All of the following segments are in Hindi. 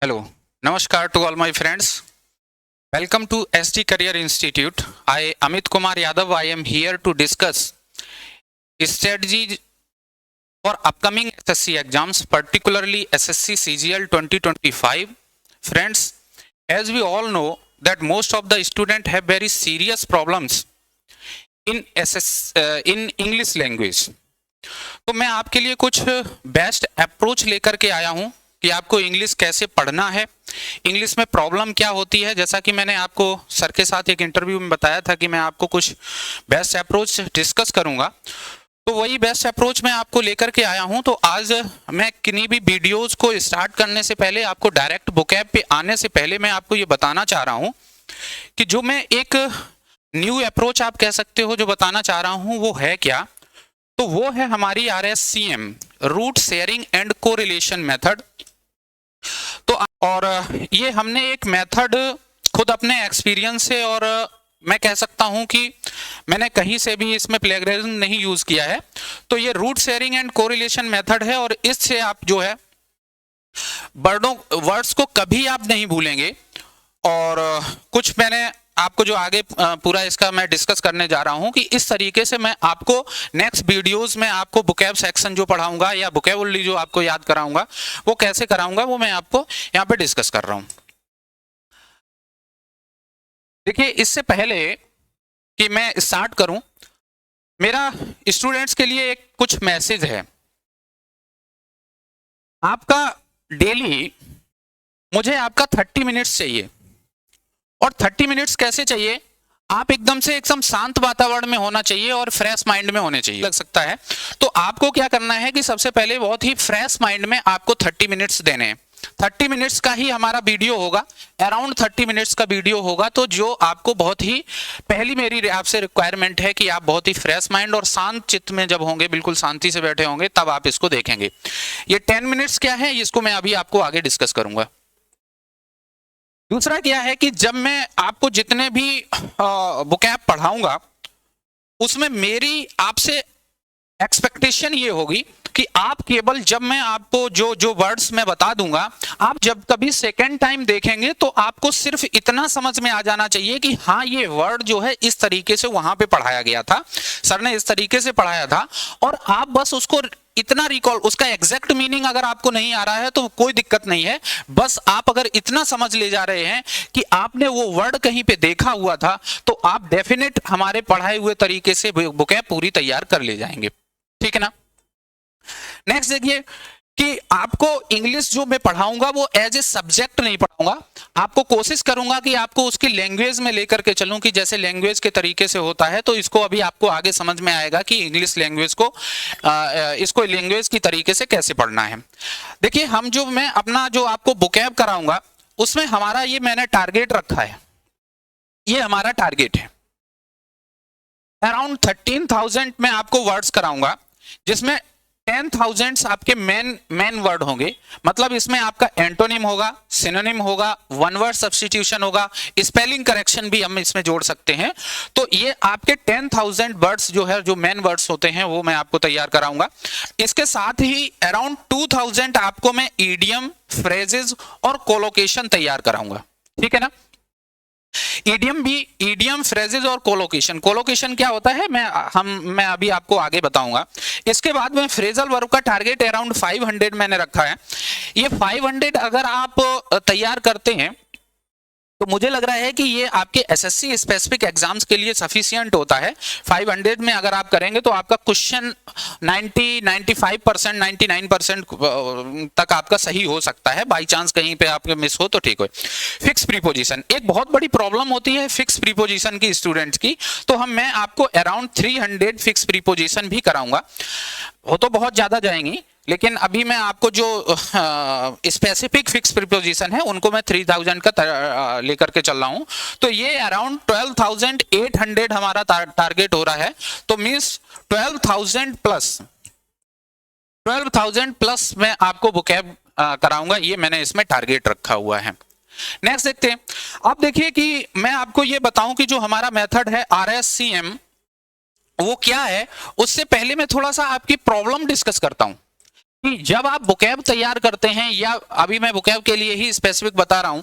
Hello, Namaskar to all my friends. Welcome to SD Career Institute. I, Amit Kumar Yadav, I am here to discuss strategy for upcoming SSC exams, particularly SSC CGL 2025. Friends, as we all know that most of the students have very serious problems in English language. तो मैं आपके लिए कुछ बेस्ट अप्रोच लेकर के आया हूं कि आपको इंग्लिश कैसे पढ़ना है, इंग्लिश में प्रॉब्लम क्या होती है। जैसा कि मैंने आपको सर के साथ एक इंटरव्यू में बताया था कि मैं आपको कुछ बेस्ट अप्रोच डिस्कस करूंगा, तो वही बेस्ट अप्रोच मैं आपको लेकर के आया हूं। तो आज मैं किन्हीं भी वीडियोस को स्टार्ट करने से पहले, आपको डायरेक्ट बुकैब पे आने से पहले मैं आपको ये बताना चाह रहा हूं कि जो मैं एक न्यू अप्रोच आप कह सकते हो जो बताना चाह रहा हूं वो है क्या, तो वो है हमारी RSCM, root sharing and correlation method. तो और ये हमने एक मेथड खुद अपने एक्सपीरियंस से, और मैं कह सकता हूं कि मैंने कहीं से भी इसमें प्लेगरिज्म नहीं यूज किया है। तो ये root sharing and correlation method है और इससे आप जो है वर्ड्स को कभी आप नहीं भूलेंगे। और कुछ मैंने आपको जो आगे पूरा इसका मैं डिस्कस करने जा रहा हूं कि इस तरीके से मैं आपको नेक्स्ट वीडियोस में आपको बुकैब सेक्शन जो पढ़ाऊंगा या बुकैबुलरी जो आपको याद कराऊंगा वो कैसे कराऊंगा, वो मैं आपको यहां पे डिस्कस कर रहा हूं। देखिए, इससे पहले कि मैं स्टार्ट करूं, मेरा स्टूडेंट्स के लिए एक कुछ मैसेज है। आपका डेली मुझे आपका 30 मिनट्स चाहिए, और 30 मिनट्स कैसे चाहिए, आप एकदम से एकदम शांत वातावरण में होना चाहिए और फ्रेश माइंड में होने चाहिए। लग सकता है तो आपको क्या करना है कि सबसे पहले बहुत ही फ्रेश माइंड में आपको 30 मिनट्स देने हैं। 30 मिनट्स का ही हमारा वीडियो होगा, अराउंड 30 मिनट्स का वीडियो होगा। तो जो आपको बहुत ही पहली मेरी आपसे रिक्वायरमेंट है कि आप बहुत ही फ्रेश माइंड और शांत चित्त में जब होंगे, बिल्कुल शांति से बैठे होंगे, तब आप इसको देखेंगे। ये 10 मिनट्स क्या है, इसको मैं अभी आपको आगे डिस्कस करूंगा। दूसरा क्या है कि जब मैं आपको जितने भी बुकैब पढ़ाऊंगा उसमें मेरी आपसे एक्सपेक्टेशन ये होगी कि आप केवल जब मैं आपको जो जो वर्ड्स मैं बता दूंगा, आप जब कभी सेकेंड टाइम देखेंगे तो आपको सिर्फ इतना समझ में आ जाना चाहिए कि हाँ, ये वर्ड जो है इस तरीके से वहां पे पढ़ाया गया था, सर ने इस तरीके से पढ़ाया था, और आप बस उसको इतना रिकॉल, उसका एग्जैक्ट मीनिंग अगर आपको नहीं आ रहा है तो कोई दिक्कत नहीं है। बस आप अगर इतना समझ ले जा रहे हैं कि आपने वो वर्ड कहीं पे देखा हुआ था, तो आप डेफिनेट हमारे पढ़ाए हुए तरीके से बुकैब पूरी तैयार कर ले जाएंगे। ठीक है ना। नेक्स्ट देखिए कि आपको इंग्लिश जो मैं पढ़ाऊंगा वो एज ए सब्जेक्ट नहीं पढ़ाऊंगा, आपको कोशिश करूंगा कि आपको उसकी लैंग्वेज में लेकर के चलूं कि जैसे लैंग्वेज के तरीके से होता है। तो इसको अभी आपको आगे समझ में आएगा कि इंग्लिश लैंग्वेज को इसको लैंग्वेज की तरीके से कैसे पढ़ना है। देखिए, हम जो मैं अपना जो आपको बुकैब कराऊंगा उसमें हमारा ये मैंने टारगेट रखा है, ये हमारा टारगेट है। अराउंड 13,000 में आपको वर्ड्स कराऊंगा, जिसमें 10,000 आपके मेन वर्ड होंगे। मतलब इसमें आपका एंटोनिम होगा, सिनोनिम होगा, वन वर्ड सब्स्टिट्यूशन होगा, स्पेलिंग करेक्शन भी हम इसमें जोड़ सकते हैं। तो ये आपके 10,000 वर्ड्स जो है, जो मेन वर्ड्स होते हैं, वो मैं आपको तैयार कराऊंगा। इसके साथ ही अराउंड 2,000 आपको मैं ईडियम, फ्रेजेस और कोलोकेशन तैयार कराऊंगा। ठीक है ना। ईडियम, फ्रेजेस और कोलोकेशन क्या होता है मैं अभी आपको आगे बताऊंगा। इसके बाद में फ्रेजल वर्ब का टारगेट अराउंड 500 मैंने रखा है। ये 500 अगर आप तैयार करते हैं तो मुझे लग रहा है कि ये आपके एसएससी स्पेसिफिक एग्जाम्स के लिए सफिशिएंट होता है। 500 में अगर आप करेंगे तो आपका क्वेश्चन 95%, 99% तक आपका सही हो सकता है। बाई चांस कहीं पे आपके मिस हो तो ठीक हो। फिक्स प्रीपोजिशन एक बहुत बड़ी प्रॉब्लम होती है फिक्स प्रीपोजिशन की स्टूडेंट्स की, तो मैं आपको अराउंड 300 फिक्स प्रीपोजिशन भी कराऊंगा। वो तो बहुत ज्यादा जाएंगी, लेकिन अभी मैं आपको जो स्पेसिफिक फिक्स प्रीपोजिशन है उनको मैं 3,000 का लेकर के चल रहा हूं। तो ये अराउंड 12,800 हमारा टारगेट हो रहा है। तो मींस 12,000 प्लस मैं आपको बुकैब कराऊंगा, ये मैंने इसमें टारगेट रखा हुआ है। नेक्स्ट देखते हैं। अब देखिए कि मैं आपको ये बताऊं कि जो हमारा मेथड है RSCM वो क्या है, उससे पहले मैं थोड़ा सा आपकी प्रॉब्लम डिस्कस करता हूं। कि जब आप बुकैब तैयार करते हैं, या अभी मैं बुकैब के लिए ही स्पेसिफिक बता रहा हूं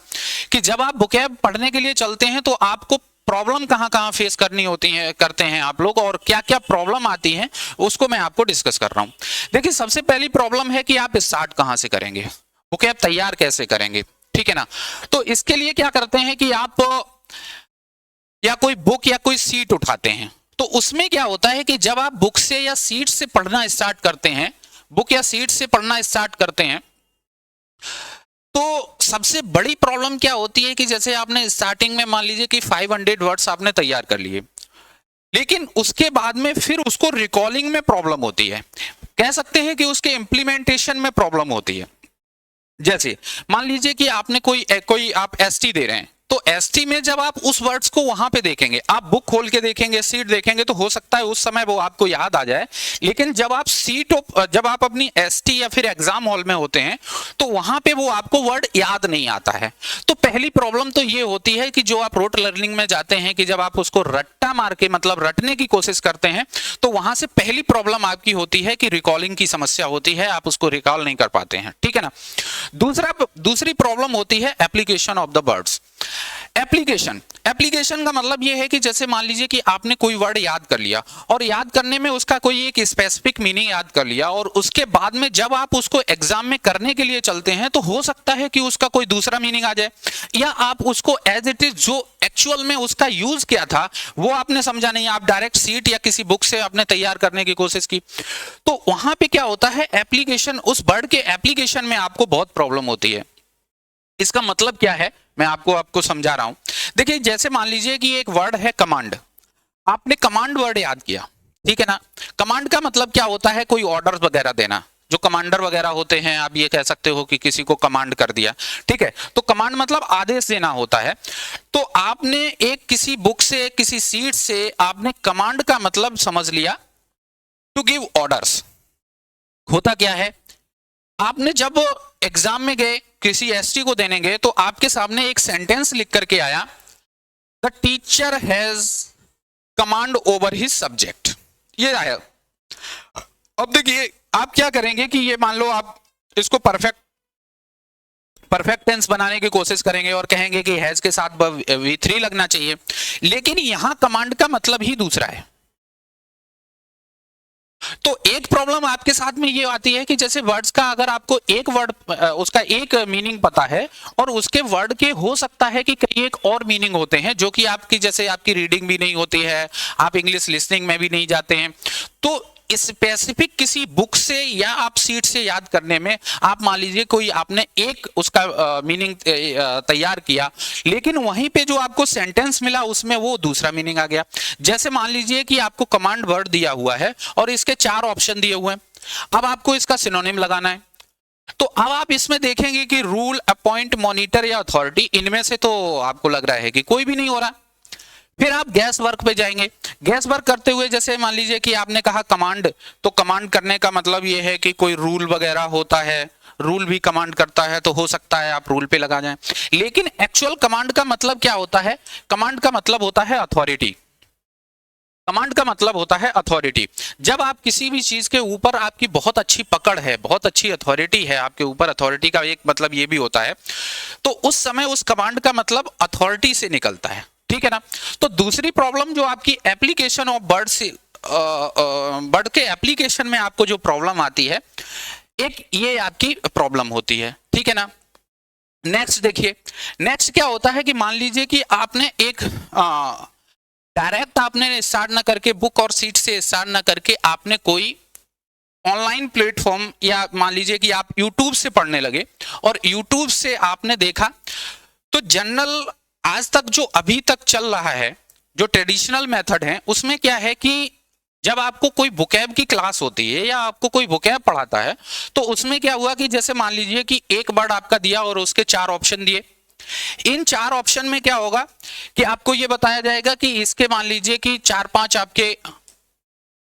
कि जब आप बुकैब पढ़ने के लिए चलते हैं तो आपको प्रॉब्लम कहां कहां फेस करनी होती है, करते हैं आप लोग, और क्या क्या प्रॉब्लम आती है उसको मैं आपको डिस्कस कर रहा हूं। देखिए, सबसे पहली प्रॉब्लम है कि आप स्टार्ट कहां से करेंगे, बुकैब तैयार कैसे करेंगे, ठीक है ना। तो इसके लिए क्या करते हैं कि आप या कोई बुक या कोई सीट उठाते हैं। तो उसमें क्या होता है कि जब आप बुक से या सीट से पढ़ना स्टार्ट करते हैं, बुक या सीट से पढ़ना स्टार्ट करते हैं, तो सबसे बड़ी प्रॉब्लम क्या होती है कि जैसे आपने स्टार्टिंग में मान लीजिए कि 500 वर्ड्स आपने तैयार कर लिए, लेकिन उसके बाद में फिर उसको रिकॉलिंग में प्रॉब्लम होती है, कह सकते हैं कि उसके इंप्लीमेंटेशन में प्रॉब्लम होती है। जैसे मान लीजिए कि आपने कोई आप एसटी दे रहे हैं, तो एसटी में जब आप उस वर्ड्स को वहां पे देखेंगे, आप बुक खोल के देखेंगे, सीट देखेंगे, तो हो सकता है उस समय वो आपको याद आ जाए, लेकिन जब आप अपनी एसटी या फिर एग्जाम हॉल में होते हैं तो वहां पे वो आपको वर्ड याद नहीं आता है। तो पहली प्रॉब्लम तो ये होती है कि जो आप रोट लर्निंग में जाते हैं, कि जब आप उसको रट्टा मार के मतलब रटने की कोशिश करते हैं, तो वहां से पहली प्रॉब्लम आपकी होती है कि रिकॉलिंग की समस्या होती है, आप उसको रिकॉल नहीं कर पाते हैं, ठीक है ना। दूसरी प्रॉब्लम होती है application of the words. Application का मतलब यह है कि जैसे मान लीजिए कि आपने कोई वर्ड याद कर लिया, और याद करने में उसका कोई एक स्पेसिफिक मीनिंग याद कर लिया, और उसके बाद में जब आप उसको एग्जाम में करने के लिए चलते हैं तो हो सकता है कि उसका कोई दूसरा मीनिंग आ जाए, या आप उसको एज इट इज जो एक्चुअल में उसका यूज क्या था वो आपने समझा नहीं, आप डायरेक्ट सीट या किसी बुक से आपने तैयार करने की कोशिश की। तो वहां पे क्या होता है, एप्लीकेशन, उस वर्ड के एप्लीकेशन में आपको बहुत प्रॉब्लम होती है। इसका मतलब क्या है, मैं आपको समझा रहा हूं। देखिए, जैसे मान लीजिए कि एक वर्ड है कमांड, आपने कमांड वर्ड याद किया, ठीक है ना। कमांड का मतलब क्या होता है, कोई ऑर्डर वगैरह देना, जो कमांडर वगैरह होते हैं, आप ये कह सकते हो कि किसी को कमांड कर दिया, ठीक है। तो कमांड मतलब आदेश देना होता है। तो आपने एक किसी बुक से, किसी सीट से आपने कमांड का मतलब समझ लिया, टू गिव ऑर्डर्स। होता क्या है, आपने जब एग्जाम में गए, किसी एसटी को देने गए, तो आपके सामने एक सेंटेंस लिख करके आया, the teacher has command over his subject, ये आया। अब देखिए, आप क्या करेंगे कि ये मान लो आप इसको परफेक्ट टेंस बनाने की कोशिश करेंगे और कहेंगे कि हैज के साथ V3 लगना चाहिए, लेकिन यहां कमांड का मतलब ही दूसरा है। तो एक प्रॉब्लम आपके साथ में ये आती है कि जैसे वर्ड्स का, अगर आपको एक वर्ड उसका एक मीनिंग पता है, और उसके वर्ड के हो सकता है कि कई एक और मीनिंग होते हैं जो कि आपकी, जैसे आपकी रीडिंग भी नहीं होती है, आप इंग्लिश लिसनिंग में भी नहीं जाते हैं, तो स्पेसिफिक किसी बुक से या आप सीट से याद करने में, आप मान लीजिए कोई आपने एक उसका मीनिंग तैयार किया, लेकिन वहीं पे जो आपको सेंटेंस मिला उसमें वो दूसरा मीनिंग आ गया। जैसे मान लीजिए कि आपको कमांड वर्ड दिया हुआ है और इसके 4 ऑप्शन दिए हुए हैं, अब आपको इसका सिनोनिम लगाना है। तो अब आप इसमें देखेंगे कि रूल, अपॉइंट, मॉनिटर या अथॉरिटी, इनमें से तो आपको लग रहा है कि कोई भी नहीं हो रहा। फिर आप गैस वर्क पे जाएंगे। गैस वर्क करते हुए जैसे मान लीजिए कि आपने कहा कमांड, तो कमांड करने का मतलब ये है कि कोई रूल वगैरह होता है, रूल भी कमांड करता है, तो हो सकता है आप रूल पे लगा जाएं। लेकिन एक्चुअल कमांड का मतलब क्या होता है, कमांड का मतलब होता है अथॉरिटी। कमांड का मतलब होता है अथॉरिटी। जब आप किसी भी चीज के ऊपर आपकी बहुत अच्छी पकड़ है, बहुत अच्छी अथॉरिटी है आपके ऊपर, अथॉरिटी का एक मतलब ये भी होता है, तो उस समय उस कमांड का मतलब अथॉरिटी से निकलता है, ठीक है ना। तो दूसरी प्रॉब्लम जो आपकी एप्लीकेशन ऑफ वर्ड से वर्ड के एप्लीकेशन में आपको जो प्रॉब्लम आती है, एक ये आपकी प्रॉब्लम होती है, ठीक है ना। नेक्स्ट देखिए, नेक्स्ट क्या होता है कि मान लीजिए कि आपने एक डायरेक्ट आपने स्टार्ट ना करके, बुक और सीट से स्टार्ट ना करके, आपने कोई ऑनलाइन प्लेटफॉर्म, या मान लीजिए कि आप यूट्यूब से पढ़ने लगे, और यूट्यूब से आपने देखा, तो जनरल आज तक जो अभी तक चल रहा है, जो ट्रेडिशनल मेथड है, उसमें क्या है कि जब आपको कोई बुकैब की क्लास होती है या आपको कोई बुकैब पढ़ाता है, तो उसमें क्या हुआ कि जैसे मान लीजिए कि एक वर्ड आपका दिया और उसके 4 ऑप्शन दिए। इन 4 ऑप्शन में क्या होगा कि आपको ये बताया जाएगा कि इसके मान लीजिए कि 4-5 आपके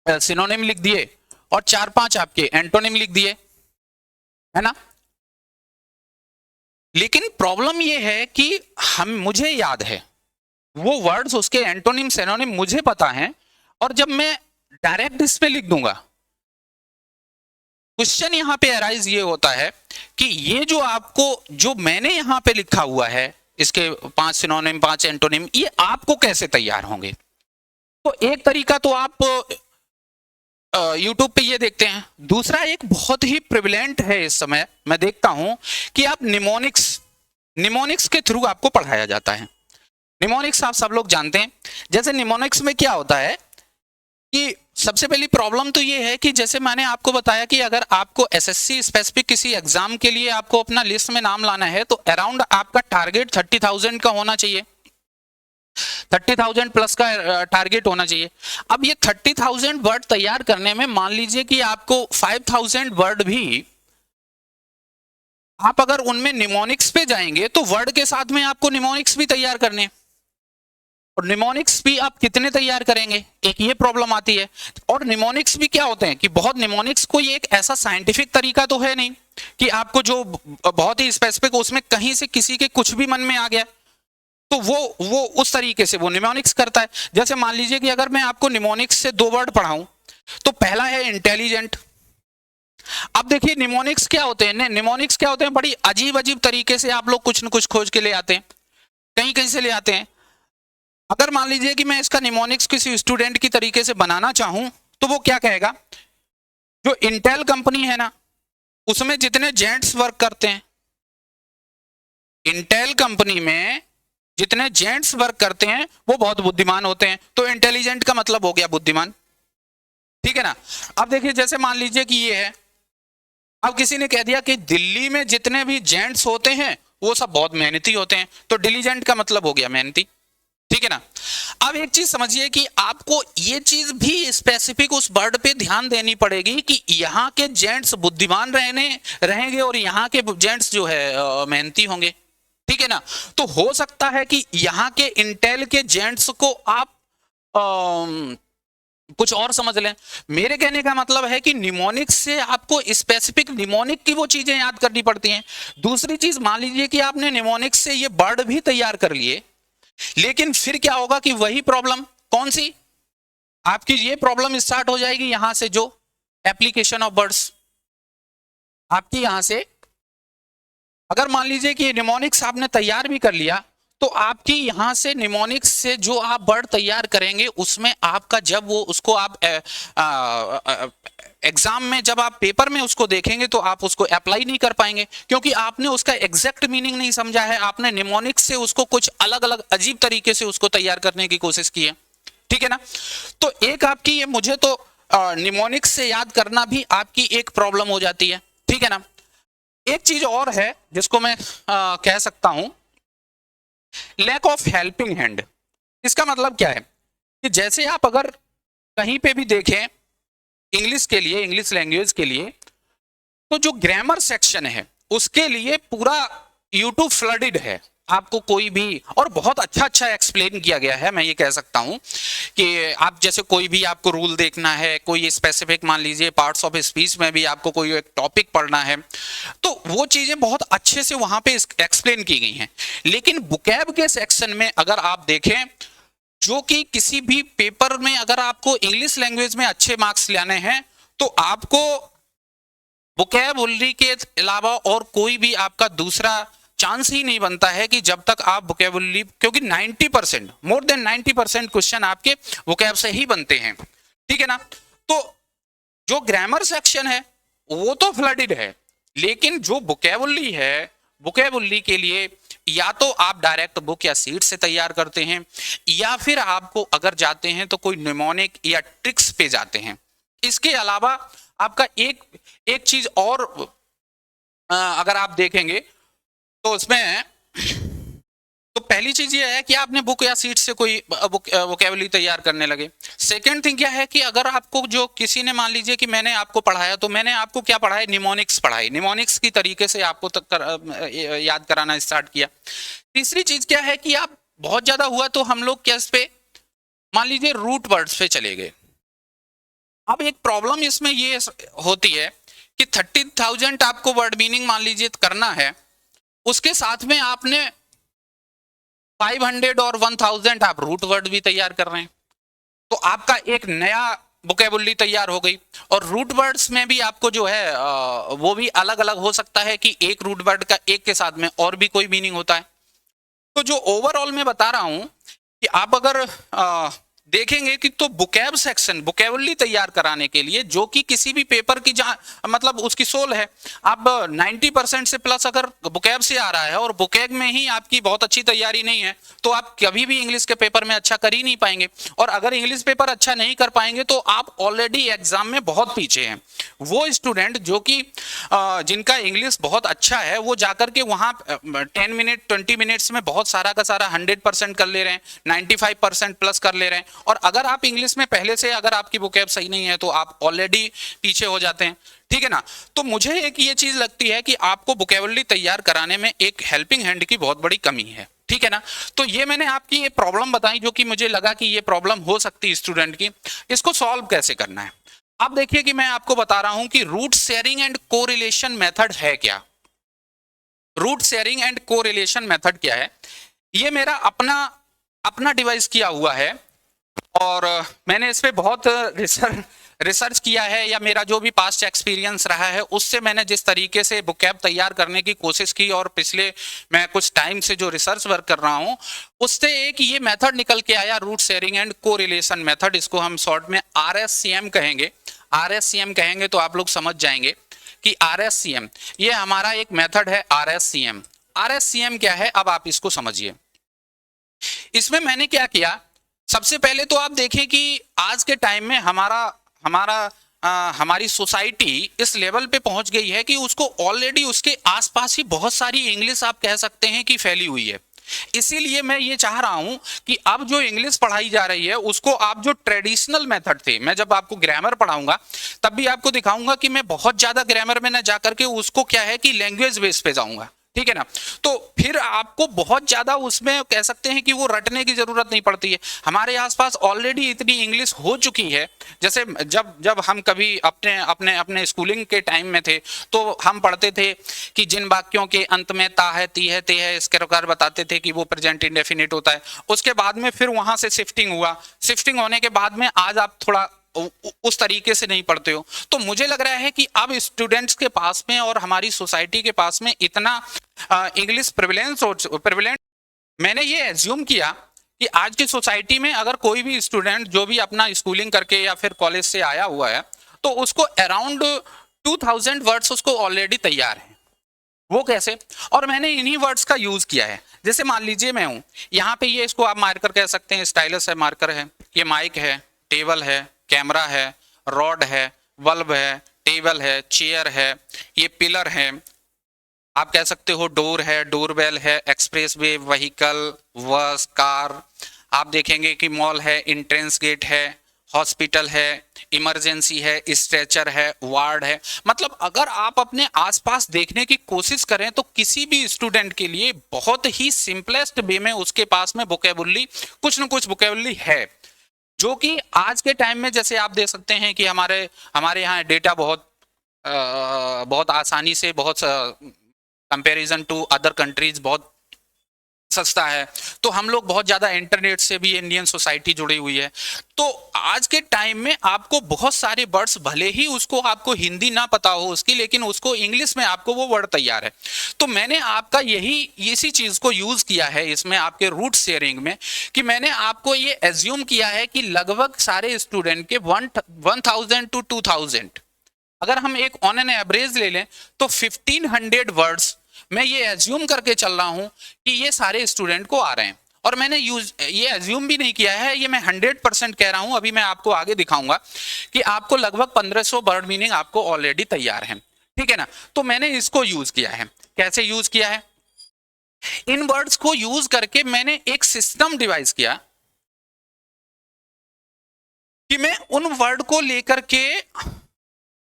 सिनोनिम लिख दिए और 4-5 आपके एंटोनिम लिख दिए, है ना। लेकिन प्रॉब्लम ये है कि मुझे याद है वो वर्ड्स, उसके एंटोनिम सिनोनिम मुझे पता है, और जब मैं डायरेक्ट इस पे लिख दूंगा क्वेश्चन यहाँ पे अराइज ये होता है कि ये जो आपको जो मैंने यहाँ पे लिखा हुआ है, इसके 5 सिनोनिम 5 एंटोनिम, ये आपको कैसे तैयार होंगे? तो एक तरीका तो आप यूट्यूब पे ये देखते हैं। दूसरा एक बहुत ही प्रिविलेंट है इस समय, मैं देखता हूं कि आप निमोनिक्स के थ्रू आपको पढ़ाया जाता है। निमोनिक्स आप सब लोग जानते हैं। जैसे निमोनिक्स में क्या होता है कि सबसे पहली प्रॉब्लम तो ये है कि जैसे मैंने आपको बताया कि अगर आपको एसएससी स्पेसिफिक किसी एग्जाम के लिए आपको अपना लिस्ट में नाम लाना है तो अराउंड आपका टारगेट 30,000 का होना चाहिए, 30,000 प्लस का टारगेट होना चाहिए। अब ये 30,000 वर्ड तैयार करने में मान लीजिए कि आपको 5,000 वर्ड भी आप अगर उनमें निमोनिक्स पे जाएंगे तो वर्ड के साथ में आपको निमोनिक्स भी तैयार करने, और निमोनिक्स भी आप कितने तैयार करेंगे, एक ये प्रॉब्लम आती है। और निमोनिक्स भी क्या होते हैं कि बहुत निमोनिक्स कोई एक ऐसा साइंटिफिक तरीका तो है नहीं कि आपको जो बहुत ही स्पेसिफिक उसमें कहीं से किसी के कुछ भी मन में आ गया तो वो उस तरीके से वो निमोनिक्स करता है। जैसे मान लीजिए कि अगर मैं आपको निमोनिक्स से 2 वर्ड पढ़ाऊं तो पहला है इंटेलिजेंट। अब देखिए निमोनिक्स क्या होते हैं, निमोनिक्स क्या होते हैं, बड़ी अजीब अजीब तरीके से आप लोग कुछ न कुछ खोज के ले आते हैं, कहीं कहीं से ले आते हैं। अगर मान लीजिए कि मैं इसका निमोनिक्स किसी स्टूडेंट की तरीके से बनाना चाहूं तो वो क्या कहेगा, जो इंटेल कंपनी है ना उसमें जितने जेंट्स वर्क करते हैं, इंटेल कंपनी में जितने जेंट्स वर्क करते हैं वो बहुत बुद्धिमान होते हैं, तो इंटेलिजेंट का मतलब हो गया बुद्धिमान, ठीक है ना। अब देखिए जैसे मान लीजिए कि ये है, अब किसी ने कह दिया कि दिल्ली में जितने भी जेंट्स होते हैं वो सब बहुत मेहनती होते हैं, तो डिलीजेंट का मतलब हो गया मेहनती, ठीक है ना। अब एक चीज समझिए कि आपको ये चीज भी स्पेसिफिक उस वर्ड पे ध्यान देनी पड़ेगी कि यहाँ के जेंट्स बुद्धिमान रहेंगे और यहाँ के जेंट्स जो है मेहनती होंगे, ठीक है ना। तो हो सकता है कि यहाँ के इंटेल के जेंट्स को आप कुछ और समझ लें। मेरे कहने का मतलब है कि निमोनिक्स से आपको स्पेसिफिक निमोनिक की वो चीजें याद करनी पड़ती हैं। दूसरी चीज, मान लीजिए कि आपने निमोनिक्स से ये वर्ड भी तैयार कर लिए, लेकिन फिर क्या होगा कि वही प्रॉब्लम, कौन सी आपकी ये प्रॉब्लम स्टार्ट हो जाएगी यहां से, जो एप्लीकेशन ऑफ वर्ड्स आपकी यहां से। अगर मान लीजिए कि निमोनिक्स आपने तैयार भी कर लिया तो आपकी यहां से निमोनिक्स से जो आप वर्ड तैयार करेंगे उसमें आपका जब वो उसको आप एग्जाम में जब आप पेपर में उसको देखेंगे तो आप उसको अप्लाई नहीं कर पाएंगे, क्योंकि आपने उसका एग्जैक्ट मीनिंग नहीं समझा है, आपने निमोनिक्स से उसको कुछ अलग अलग अजीब तरीके से उसको तैयार करने की कोशिश की है, ठीक है ना। तो एक आपकी ये, मुझे तो निमोनिक्स से याद करना भी आपकी एक प्रॉब्लम हो जाती है, ठीक है ना। एक चीज और है जिसको मैं कह सकता हूं, लैक ऑफ हेल्पिंग हैंड। इसका मतलब क्या है कि जैसे आप अगर कहीं पे भी देखें इंग्लिश के लिए, इंग्लिश लैंग्वेज के लिए, तो जो ग्रामर सेक्शन है उसके लिए पूरा यूट्यूब फ्लडेड है। आपको कोई भी, और बहुत अच्छा अच्छा एक्सप्लेन किया गया है, मैं ये कह सकता हूं कि आप जैसे कोई भी आपको रूल देखना है, कोई स्पेसिफिक मान लीजिए पार्ट्स ऑफ स्पीच में भी आपको कोई एक टॉपिक पढ़ना है, तो वो चीजें बहुत अच्छे से वहां पे एक्सप्लेन की गई हैं। लेकिन बुकैब के सेक्शन में अगर आप देखें, जो कि किसी भी पेपर में अगर आपको इंग्लिश लैंग्वेज में अच्छे मार्क्स लाने हैं तो आपको वोकैबुलरी के अलावा और कोई भी आपका दूसरा चांस ही नहीं बनता है कि जब तक आप वोकैबुलरी, क्योंकि 90% मोर देन 90% क्वेश्चन आपके वोकैब से ही बनते हैं, ठीक है ना। तो जो ग्रामर सेक्शन है वो तो फ्लडेड है, लेकिन जो वोकैबुलरी है, वोकैबुलरी के लिए या तो आप डायरेक्ट बुक या सीट से तैयार करते हैं, या फिर आपको अगर जाते हैं तो कोई निमोनिक या ट्रिक्स पे जाते हैं। इसके अलावा आपका एक चीज और अगर आप देखेंगे तो उसमें, तो पहली चीज ये है कि आपने बुक या सीट से कोई वोकैबुलरी तैयार करने लगे। सेकंड थिंग क्या है कि अगर आपको जो किसी ने, मान लीजिए कि मैंने आपको पढ़ाया, तो मैंने आपको क्या पढ़ाया, निमोनिक्स पढ़ाई, निमोनिक्स की तरीके से आपको याद कराना स्टार्ट किया। तीसरी चीज क्या है कि आप बहुत ज्यादा हुआ तो हम लोग क्या, इस पे मान लीजिए रूट वर्ड्स पे चले गए। अब एक प्रॉब्लम इसमें ये होती है कि 30,000 आपको वर्ड मीनिंग मान लीजिए करना है, उसके साथ में आपने 500 और 1000 आप रूट वर्ड भी तैयार कर रहे हैं, तो आपका एक नया वोकेबुलरी तैयार हो गई। और रूट वर्ड्स में भी आपको जो है वो भी अलग अलग हो सकता है कि एक रूट वर्ड का एक के साथ में और भी कोई मीनिंग होता है। तो जो ओवरऑल मैं बता रहा हूं कि आप अगर देखेंगे कि तो बुकैब सेक्शन बुकैबुलरी तैयार कराने के लिए जो कि किसी भी पेपर की जहां मतलब उसकी सोल है, आप 90% से प्लस अगर बुकैब से आ रहा है और बुकैब में ही आपकी बहुत अच्छी तैयारी नहीं है तो आप कभी भी इंग्लिश के पेपर में अच्छा कर ही नहीं पाएंगे। और अगर इंग्लिश पेपर अच्छा नहीं कर पाएंगे तो आप ऑलरेडी एग्जाम में बहुत पीछे हैं। वो स्टूडेंट जो कि जिनका इंग्लिश बहुत अच्छा है वो जाकर के वहां 10 मिनट 20 मिनट्स में बहुत सारा का सारा 100% कर ले रहे हैं, 95% प्लस कर ले रहे हैं। और अगर आप इंग्लिश में पहले से अगर आपकी वोकैब सही नहीं है तो आप ऑलरेडी पीछे हो जाते हैं, ठीक है ना। तो मुझे एक ये चीज लगती है कि आपको वोकैबुलरी तैयार कराने में एक हेल्पिंग हैंड की बहुत बड़ी कमी है, ठीक है ना। तो ये मैंने आपकी ये प्रॉब्लम बताई जो कि मुझे लगा कि ये प्रॉब्लम हो सकती है स्टूडेंट की। इसको सॉल्व कैसे करना है, अब देखिए कि मैं आपको बता रहा हूं कि root sharing and correlation method है क्या। Root sharing and correlation method क्या है, ये मेरा अपना डिवाइस किया हुआ है और मैंने इस पे बहुत रिसर्च किया है, या मेरा जो भी पास्ट एक्सपीरियंस रहा है उससे मैंने जिस तरीके से बुकैब तैयार करने की कोशिश की और पिछले मैं कुछ टाइम से जो रिसर्च वर्क कर रहा हूं उससे एक ये मेथड निकल के आया, root sharing and correlation method. इसको हम शॉर्ट में RSCM कहेंगे। RSCM कहेंगे तो आप लोग समझ जाएंगे कि RSCM ये हमारा एक मेथड है। RSCM क्या है, अब आप इसको समझिए। इसमें मैंने क्या किया, सबसे पहले तो आप देखें कि आज के टाइम में हमारी सोसाइटी इस लेवल पे पहुंच गई है कि उसको ऑलरेडी उसके आसपास ही बहुत सारी इंग्लिश आप कह सकते हैं कि फैली हुई है। इसीलिए मैं ये चाह रहा हूं कि अब जो इंग्लिश पढ़ाई जा रही है उसको आप जो ट्रेडिशनल मेथड थे, मैं जब आपको ग्रामर पढ़ाऊंगा तब भी आपको दिखाऊंगा कि मैं बहुत ज्यादा ग्रामर में न जाकर के उसको क्या है कि लैंग्वेज बेस पे जाऊंगा, ठीक है ना। तो फिर आपको बहुत ज्यादा उसमें कह सकते हैं कि वो रटने की जरूरत नहीं पड़ती है। हमारे आसपास ऑलरेडी इतनी इंग्लिश हो चुकी है। जैसे जब हम कभी अपने अपने अपने स्कूलिंग के टाइम में थे तो हम पढ़ते थे कि जिन वाक्यों के अंत में ता है, ती है, ते है, इसके प्रकार बताते थे कि वो प्रेजेंट इंडेफिनिट होता है। उसके बाद में फिर वहां से शिफ्टिंग हुआ, शिफ्टिंग होने के बाद में आज आप थोड़ा उस तरीके से नहीं पढ़ते हो। तो मुझे लग रहा है कि अब स्टूडेंट्स के पास में और हमारी सोसाइटी के पास में इतना इंग्लिश प्रिविलेंट, मैंने ये एज्यूम किया कि आज की सोसाइटी में अगर कोई भी स्टूडेंट जो भी अपना स्कूलिंग करके या फिर कॉलेज से आया हुआ है तो उसको अराउंड 2000 वर्ड्स उसको ऑलरेडी तैयार है। वो कैसे, और मैंने इन्हीं वर्ड्स का यूज किया है। जैसे मान लीजिए मैं हूं यहाँ पे, ये इसको आप मार्कर कह सकते हैं, स्टाइलस है, मार्कर है, ये माइक है, टेबल है, कैमरा है, रॉड है, बल्ब है, टेबल है, चेयर है, ये पिलर है, आप कह सकते हो डोर है, डोरबेल है, एक्सप्रेस वे, व्हीकल, बस, कार। आप देखेंगे कि मॉल है, एंट्रेंस गेट है, हॉस्पिटल है, इमरजेंसी है, स्ट्रेचर है, वार्ड है। मतलब अगर आप अपने आसपास देखने की कोशिश करें तो किसी भी स्टूडेंट के लिए बहुत ही सिंपलेस्ट वे में उसके पास में वोकैबुलरी कुछ न कुछ वोकैबुलरी है, जो कि आज के टाइम में जैसे आप देख सकते हैं कि हमारे यहाँ डेटा बहुत आसानी से, बहुत कंपैरिजन टू अदर कंट्रीज बहुत सस्ता है। तो हम लोग बहुत ज्यादा इंटरनेट से भी इंडियन सोसाइटी जुड़ी हुई है। तो आज के टाइम में आपको बहुत सारे वर्ड्स, भले ही उसको आपको हिंदी ना पता हो उसकी, लेकिन उसको इंग्लिश में आपको वो वर्ड तैयार है। तो मैंने आपका इसी चीज को यूज किया है इसमें आपके रूट शेयरिंग में, कि मैंने आपको ये एज्यूम किया है कि लगभग सारे स्टूडेंट के 1000 to 2000, अगर हम एक ऑन एन एवरेज ले लें तो 1500 वर्ड्स मैं ये एज्यूम करके चल रहा हूं कि ये सारे स्टूडेंट को आ रहे हैं। और मैंने ये एज्यूम भी नहीं किया है, ये मैं 100% कह रहा हूं। अभी मैं आपको आगे दिखाऊंगा कि आपको लगभग 1500 वर्ड मीनिंग आपको ऑलरेडी तैयार है, ठीक है ना। तो मैंने इसको यूज किया है। कैसे यूज किया है, इन वर्ड्स को यूज करके मैंने एक सिस्टम डिवाइस किया कि मैं उन वर्ड को लेकर के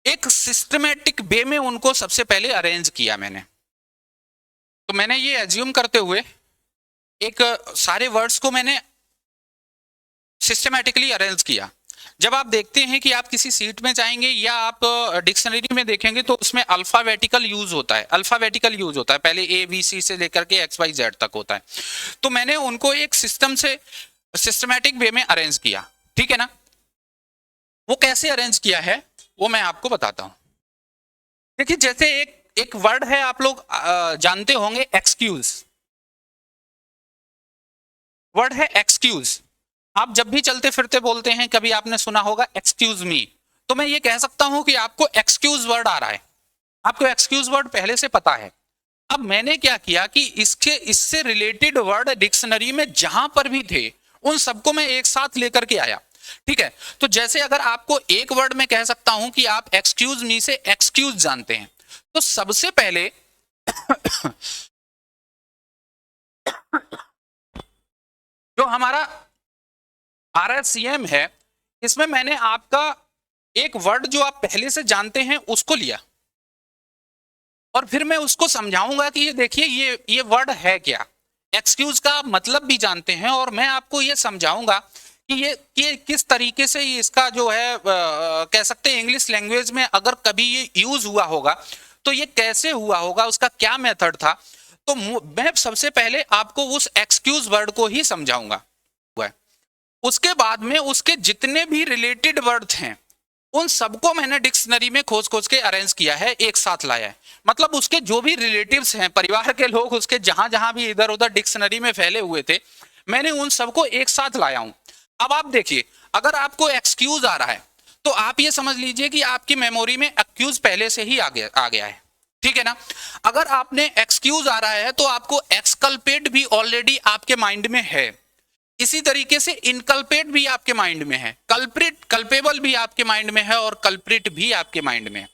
एक सिस्टमैटिक वे में उनको सबसे पहले अरेंज किया मैंने। तो मैंने ये एज्यूम करते हुए एक सारे वर्ड्स को मैंने सिस्टमैटिकली अरेंज किया। जब आप देखते हैं कि आप किसी सीट में जाएंगे या आप डिक्शनरी में देखेंगे तो उसमें अल्फाबेटिकल यूज होता है, पहले ABC से लेकर के XYZ तक होता है। तो मैंने उनको एक सिस्टमैटिक वे में अरेंज किया, ठीक है ना। वो कैसे अरेंज किया है वो मैं आपको बताता हूं। देखिए जैसे एक वर्ड है, आप लोग जानते होंगे, एक्सक्यूज। वर्ड है एक्सक्यूज। आप जब भी चलते फिरते बोलते हैं, कभी आपने सुना होगा एक्सक्यूज मी, तो मैं ये कह सकता हूं कि आपको एक्सक्यूज वर्ड आ रहा है, आपको एक्सक्यूज वर्ड पहले से पता है। अब मैंने क्या किया कि इससे रिलेटेड वर्ड डिक्शनरी में जहां पर भी थे उन सबको मैं एक साथ लेकर के आया। ठीक है, तो जैसे अगर आपको एक वर्ड में कह सकता हूं कि आप एक्सक्यूज मी से एक्सक्यूज जानते हैं, तो सबसे पहले जो हमारा RSCM है, इसमें मैंने आपका एक वर्ड जो आप पहले से जानते हैं उसको लिया और फिर मैं उसको समझाऊंगा कि ये देखिए ये वर्ड है क्या। एक्सक्यूज का आप मतलब भी जानते हैं और मैं आपको ये समझाऊंगा कि ये किस तरीके से इसका जो है कह सकते हैं इंग्लिश लैंग्वेज में अगर कभी ये यूज हुआ होगा तो ये कैसे हुआ होगा, उसका क्या मेथड था। तो मैं सबसे पहले आपको उस एक्सक्यूज वर्ड को ही समझाऊंगा। उसके बाद में उसके जितने भी रिलेटेड वर्ड हैं उन सबको मैंने डिक्शनरी में खोज खोज के अरेंज किया है, एक साथ लाया है। मतलब उसके जो भी रिलेटिव्स हैं, परिवार के लोग उसके जहां जहां भी इधर उधर डिक्शनरी में फैले हुए थे, मैंने उन सबको एक साथ लाया हूं। अब आप देखिए, अगर आपको एक्सक्यूज आ रहा है तो आप ये समझ लीजिए कि आपकी मेमोरी में एक्यूज पहले से ही आ गया है। ठीक है ना। अगर आपने एक्सक्यूज आ रहा है तो आपको एक्सकल्पेट भी ऑलरेडी आपके माइंड में है। इसी तरीके से इनकल्पेट भी आपके माइंड में है, कल्पेबल भी आपके माइंड में है और कल्प्रिट भी आपके माइंड में है।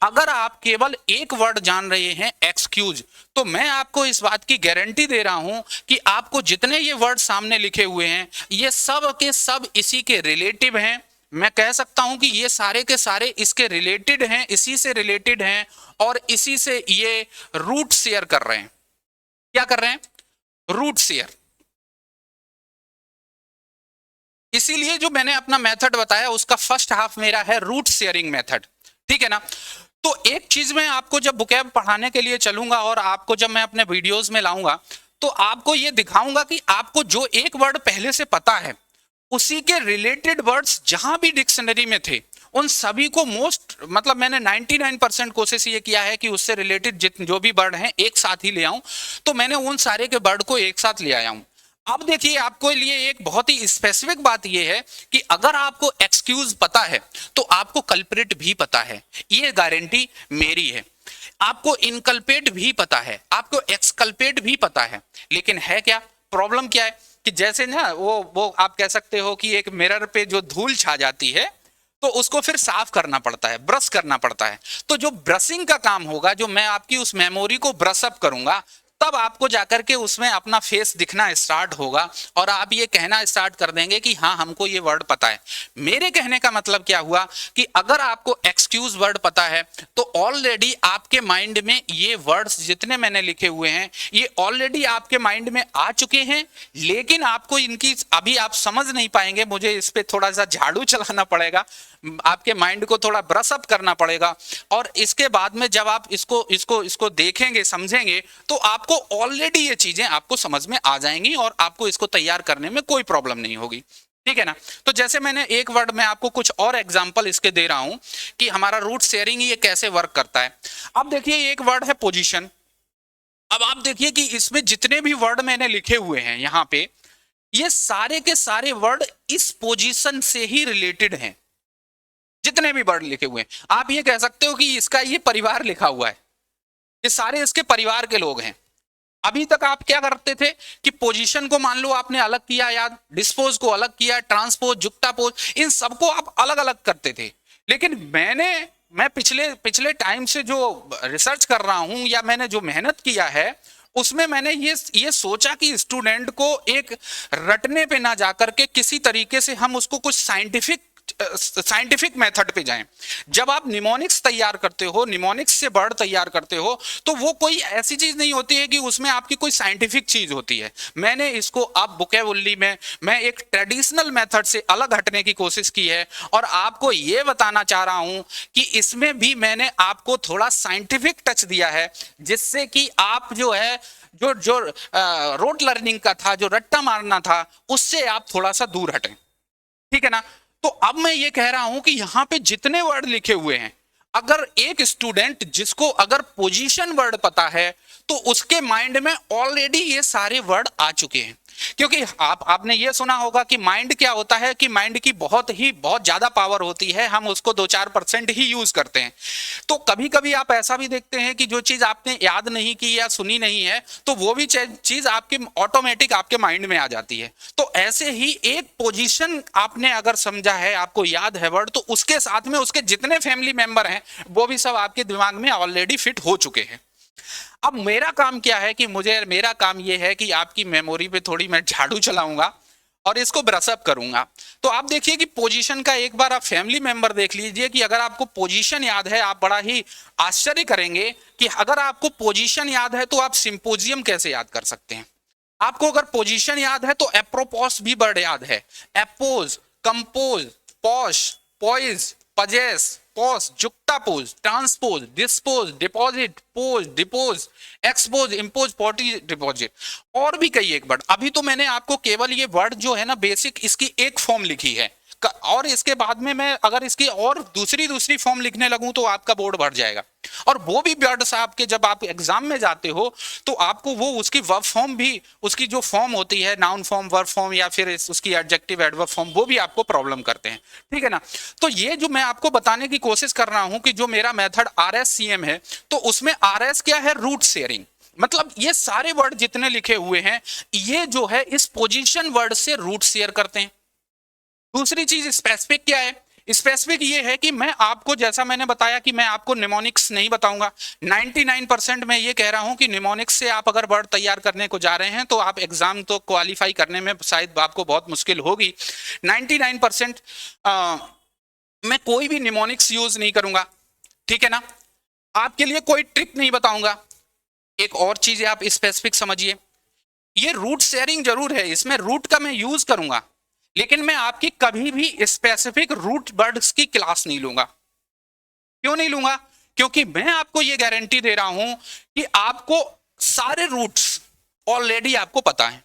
अगर आप केवल एक वर्ड जान रहे हैं एक्सक्यूज, तो मैं आपको इस बात की गारंटी दे रहा हूं कि आपको जितने ये वर्ड सामने लिखे हुए हैं ये सब के सब इसी के रिलेटिव हैं। मैं कह सकता हूं कि ये सारे के सारे इसके रिलेटेड हैं, इसी से रिलेटेड हैं और इसी से ये रूट शेयर कर रहे हैं। क्या कर रहे हैं? Root share. इसीलिए जो मैंने अपना मेथड बताया उसका फर्स्ट हाफ मेरा है रूट शेयरिंग मेथड। ठीक है ना। तो एक चीज मैं आपको जब बुकैब पढ़ाने के लिए चलूंगा और आपको जब मैं अपने वीडियोस में लाऊंगा तो आपको ये दिखाऊंगा कि आपको जो एक वर्ड पहले से पता है उसी के रिलेटेड वर्ड्स जहां भी डिक्शनरी में थे उन सभी को मतलब मैंने 99% कोशिश ये किया है कि उससे रिलेटेड जो भी वर्ड हैं एक साथ ही ले आऊं। तो मैंने उन सारे के वर्ड को एक साथ ले आया हूं। अब देखिए, आपको लिए एक बहुत ही स्पेसिफिक बात यह है कि अगर आपको एक्सक्यूज पता है तो आपको कल्प्रिट भी पता है, ये गारंटी मेरी है। आपको इनकल्पेट भी पता है, आपको एक्सकल्पेट भी पता है। लेकिन है क्या प्रॉब्लम, क्या है कि जैसे ना वो आप कह सकते हो कि एक मिरर पे जो धूल छा जाती है तो उसको फिर साफ करना पड़ता है, ब्रश करना पड़ता है। तो जो ब्रशिंग का काम होगा, जो मैं आपकी उस मेमोरी को ब्रश अप करूंगा, तब आपको जाकर के उसमें अपना फेस दिखना स्टार्ट होगा और आप ये कहना स्टार्ट कर देंगे कि हाँ हमको ये वर्ड पता है। मेरे कहने का मतलब क्या हुआ कि अगर आपको एक्सक्यूज वर्ड पता है तो ऑलरेडी आपके माइंड में ये वर्ड्स जितने मैंने लिखे हुए हैं ये ऑलरेडी आपके माइंड में आ चुके हैं। लेकिन आपको इनकी अभी आप समझ नहीं पाएंगे, मुझे इस पे थोड़ा सा झाड़ू चलाना पड़ेगा, आपके माइंड को थोड़ा ब्रश अप करना पड़ेगा और इसके बाद में जब आप इसको देखेंगे, समझेंगे, तो आपको ऑलरेडी ये चीजें आपको समझ में आ जाएंगी और आपको इसको तैयार करने में कोई प्रॉब्लम नहीं होगी। ठीक है ना। तो जैसे मैंने एक वर्ड में आपको कुछ और एग्जांपल इसके दे रहा हूं कि हमारा रूट शेयरिंग ये कैसे वर्क करता है। अब देखिए, एक वर्ड है पोजीशन। अब आप देखिए कि इसमें जितने भी वर्ड मैंने लिखे हुए हैं यहां पे, ये सारे के सारे वर्ड इस पोजीशन से ही रिलेटेड हैं। जितने भी वर्ड लिखे हुए हैं आप ये कह सकते हो कि इसका ये परिवार लिखा हुआ है, ये सारे इसके परिवार के लोग हैं। अभी तक आप क्या करते थे कि पोजीशन को मान लो आपने अलग किया, याद, डिस्पोज को अलग किया, ट्रांसपोज, जुक्तापोज, इन सबको आप अलग अलग करते थे। लेकिन मैं पिछले टाइम से जो रिसर्च कर रहा हूं या मैंने जो मेहनत किया है उसमें मैंने ये सोचा कि स्टूडेंट को एक रटने पे ना जाकर के किसी तरीके से हम उसको कुछ साइंटिफिक मेथड पे जाएं। जब आप निमोनिक्स तैयार करते हो, निमोनिक्स से वर्ड तैयार करते हो, तो वो कोई ऐसी चीज नहीं होती है कि उसमें आपकी कोई साइंटिफिक चीज होती है। मैंने इसको अब वोकैबुलरी में मैं एक ट्रेडिशनल मेथड से अलग हटने की कोशिश की है और आपको ये बताना चाह रहा हूं कि इसमें भी मैंने आपको थोड़ा साइंटिफिक टच दिया है, जिससे कि आप जो है जो रोट लर्निंग का था, जो रट्टा मारना था, उससे आप थोड़ा सा दूर हटें। ठीक है ना। तो अब मैं ये कह रहा हूं कि यहां पे जितने वर्ड लिखे हुए हैं, अगर एक स्टूडेंट जिसको अगर पोजीशन वर्ड पता है तो उसके माइंड में ऑलरेडी ये सारे वर्ड आ चुके हैं। क्योंकि आपने ये सुना होगा कि माइंड क्या होता है, कि माइंड की बहुत ज्यादा पावर होती है, हम उसको 2-4% ही यूज करते हैं। तो कभी कभी आप ऐसा भी देखते हैं कि जो चीज आपने याद नहीं की या सुनी नहीं है, तो वो भी चीज आपके ऑटोमेटिक आपके माइंड में आ जाती है। तो ऐसे ही एक पोजीशन आपने अगर समझा है, आपको याद है वर्ड, तो उसके साथ में उसके जितने फैमिली मेंबर हैं वो भी सब आपके दिमाग में ऑलरेडी फिट हो चुके हैं। अब मेरा काम क्या है कि मेरा काम यह है कि आपकी मेमोरी पे थोड़ी मैं झाड़ू चलाऊंगा और इसको ब्रश अप करूंगा। तो आप देखिए कि पोजीशन का एक बार आप फैमिली मेंबर देख लीजिए कि अगर आपको पोजीशन याद है, आप बड़ा ही आश्चर्य करेंगे कि अगर आपको पोजीशन याद है तो आप सिंपोजियम कैसे याद कर सकते हैं। आपको अगर पोजीशन याद है तो एप्रोपोस भी वर्ड याद है, appose, compose, posh, poise, possess, pose, juxtapose, transpose, dispose, deposit, pose, depose, expose, impose, पोटी, डिपॉजिट, और भी कई एक वर्ड। अभी तो मैंने आपको केवल ये वर्ड जो है ना बेसिक इसकी एक फॉर्म लिखी है, और इसके बाद में मैं अगर इसकी और दूसरी फॉर्म लिखने लगूं तो आपका बोर्ड भर जाएगा। और वो भी वर्ड्स आपके जब आप एग्जाम में जाते हो तो आपको वो उसकी वर्ब फॉर्म भी, उसकी जो फॉर्म होती है नाउन फॉर्म, वर्ब फॉर्म या फिर उसकी एडजेक्टिव एडवर्ब फॉर्म, वो भी आपको प्रॉब्लम करते हैं। ठीक है ना। तो ये जो मैं आपको बताने की कोशिश कर रहा हूं कि जो मेरा मेथड RSCM है, तो उसमें RS क्या है, रूट शेयरिंग। मतलब ये सारे वर्ड जितने लिखे हुए हैं ये जो है इस पोजीशन वर्ड से रूट शेयर करते हैं। दूसरी चीज स्पेसिफिक क्या है, स्पेसिफिक ये है कि मैं आपको, जैसा मैंने बताया कि मैं आपको निमोनिक्स नहीं बताऊंगा। 99% मैं ये कह रहा हूं कि निमोनिक्स से आप अगर वर्ड तैयार करने को जा रहे हैं तो आप एग्जाम तो क्वालिफाई करने में शायद आपको बहुत मुश्किल होगी। 99% मैं कोई भी निमोनिक्स यूज नहीं करूंगा। ठीक है ना। आपके लिए कोई ट्रिक नहीं बताऊंगा। एक और चीज आप स्पेसिफिक समझिए, ये रूट शेयरिंग जरूर है, इसमें रूट का मैं यूज करूंगा, लेकिन मैं आपकी कभी भी स्पेसिफिक रूट वर्ड्स की क्लास नहीं लूंगा। क्यों नहीं लूंगा? क्योंकि मैं आपको यह गारंटी दे रहा हूं कि आपको सारे रूट्स ऑलरेडी आपको पता है।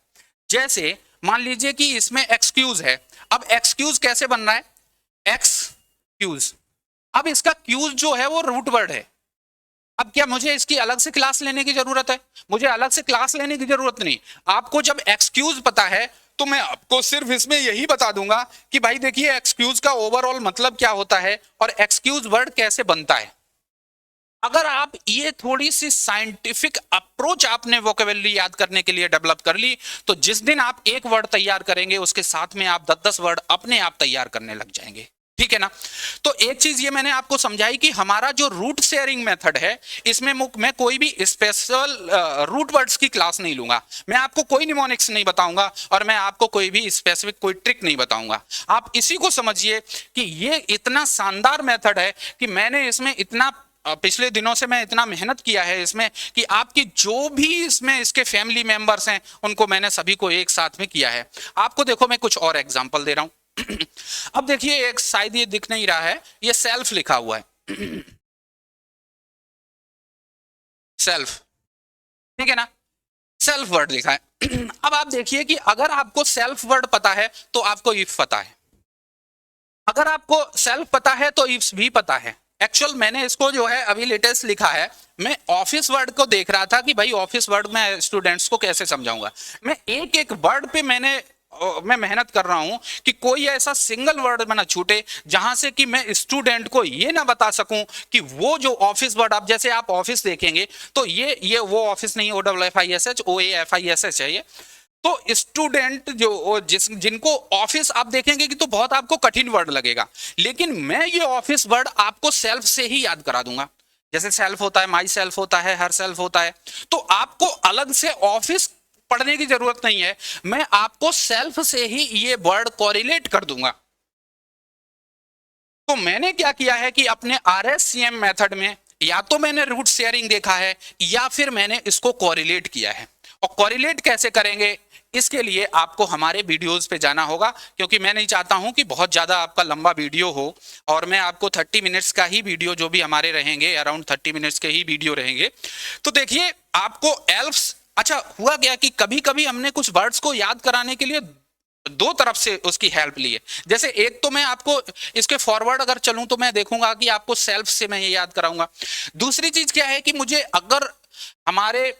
जैसे मान लीजिए कि इसमें एक्सक्यूज है, अब एक्सक्यूज कैसे बन रहा है, एक्सक्यूज। अब इसका क्यूज जो है वो रूट वर्ड है। अब क्या मुझे इसकी अलग से क्लास लेने की जरूरत है? मुझे अलग से क्लास लेने की जरूरत नहीं। आपको जब एक्सक्यूज पता है तो मैं आपको सिर्फ इसमें यही बता दूंगा कि भाई देखिए एक्सक्यूज का ओवरऑल मतलब क्या होता है और एक्सक्यूज वर्ड कैसे बनता है। अगर आप ये थोड़ी सी साइंटिफिक अप्रोच आपने वोकेबुलरी याद करने के लिए डेवलप कर ली, तो जिस दिन आप एक वर्ड तैयार करेंगे उसके साथ में आप 10-10 वर्ड अपने आप तैयार करने लग जाएंगे। ठीक है ना। तो एक चीज ये मैंने आपको समझाई कि हमारा जो रूट शेयरिंग मेथड है, इसमें मैं कोई भी स्पेशल रूट वर्ड्स की क्लास नहीं लूंगा। मैं आपको कोई निमोनिक्स नहीं बताऊंगा और मैं आपको कोई भी स्पेसिफिक कोई ट्रिक नहीं बताऊंगा। आप इसी को समझिए कि ये इतना शानदार मेथड है कि मैंने इसमें इतना पिछले दिनों से मैं इतना मेहनत किया है इसमें कि आपकी जो भी इसमें इसके फैमिली मेंबर्स हैं उनको मैंने सभी को एक साथ में किया है। आपको देखो मैं कुछ और एग्जांपल दे रहा हूं। अब देखिए एक, शायद ये दिख नहीं रहा है, ये सेल्फ लिखा हुआ है, सेल्फ। ठीक है ना। सेल्फ वर्ड लिखा है। अब आप देखिए कि अगर आपको सेल्फ वर्ड पता है तो आपको इफ पता है, अगर आपको सेल्फ पता है तो इफ भी पता है। एक्चुअल मैंने इसको जो है अभी लेटेस्ट लिखा है, मैं ऑफिस वर्ड को देख रहा था कि भाई ऑफिस वर्ड में स्टूडेंट्स को कैसे समझाऊंगा। मैं एक एक वर्ड पे मैं मेहनत कर रहा हूं कि कोई ऐसा सिंगल वर्ड में ना छूटे जहां से कि मैं स्टूडेंट को ये ना बता सकूं कि वो जो ऑफिस वर्ड, आप जैसे आप ऑफिस देखेंगे तो ये वो ऑफिस नहीं, OFFISH OAFISH है ये। तो स्टूडेंट जो जिनको ऑफिस आप देखेंगे कि तो बहुत आपको कठिन वर्ड लगेगा, लेकिन मैं ये ऑफिस वर्ड आपको सेल्फ से ही याद करा दूंगा। जैसे सेल्फ होता है, माई सेल्फ होता है, हर सेल्फ होता है, तो आपको अलग से ऑफिस पढ़ने की जरूरत नहीं है। मैं आपको सेल्फ से ही ये वर्ड कोरिलेट कर दूंगा। तो मैंने क्या किया है कि अपने RSCM मेथड में या तो मैंने रूट शेयरिंग देखा है या फिर मैंने इसको कोरिलेट किया है। और कोरिलेट कैसे करेंगे, इसके लिए आपको हमारे वीडियोस पे जाना होगा, क्योंकि मैं नहीं चाहता हूं कि बहुत ज्यादा आपका लंबा वीडियो हो। और मैं आपको 30 मिनट्स का ही वीडियो जो भी हमारे रहेंगे, अराउंड 30 मिनट्स के ही वीडियो रहेंगे। तो देखिए आपको एल्फ्स, अच्छा हुआ क्या कि कभी कभी हमने कुछ वर्ड्स को याद कराने के लिए दो तरफ से उसकी हेल्प ली है। जैसे एक तो मैं आपको इसके फॉरवर्ड अगर चलूं तो मैं देखूंगा कि आपको सेल्फ से मैं ये याद कराऊंगा। दूसरी चीज क्या है कि मुझे अगर हमारे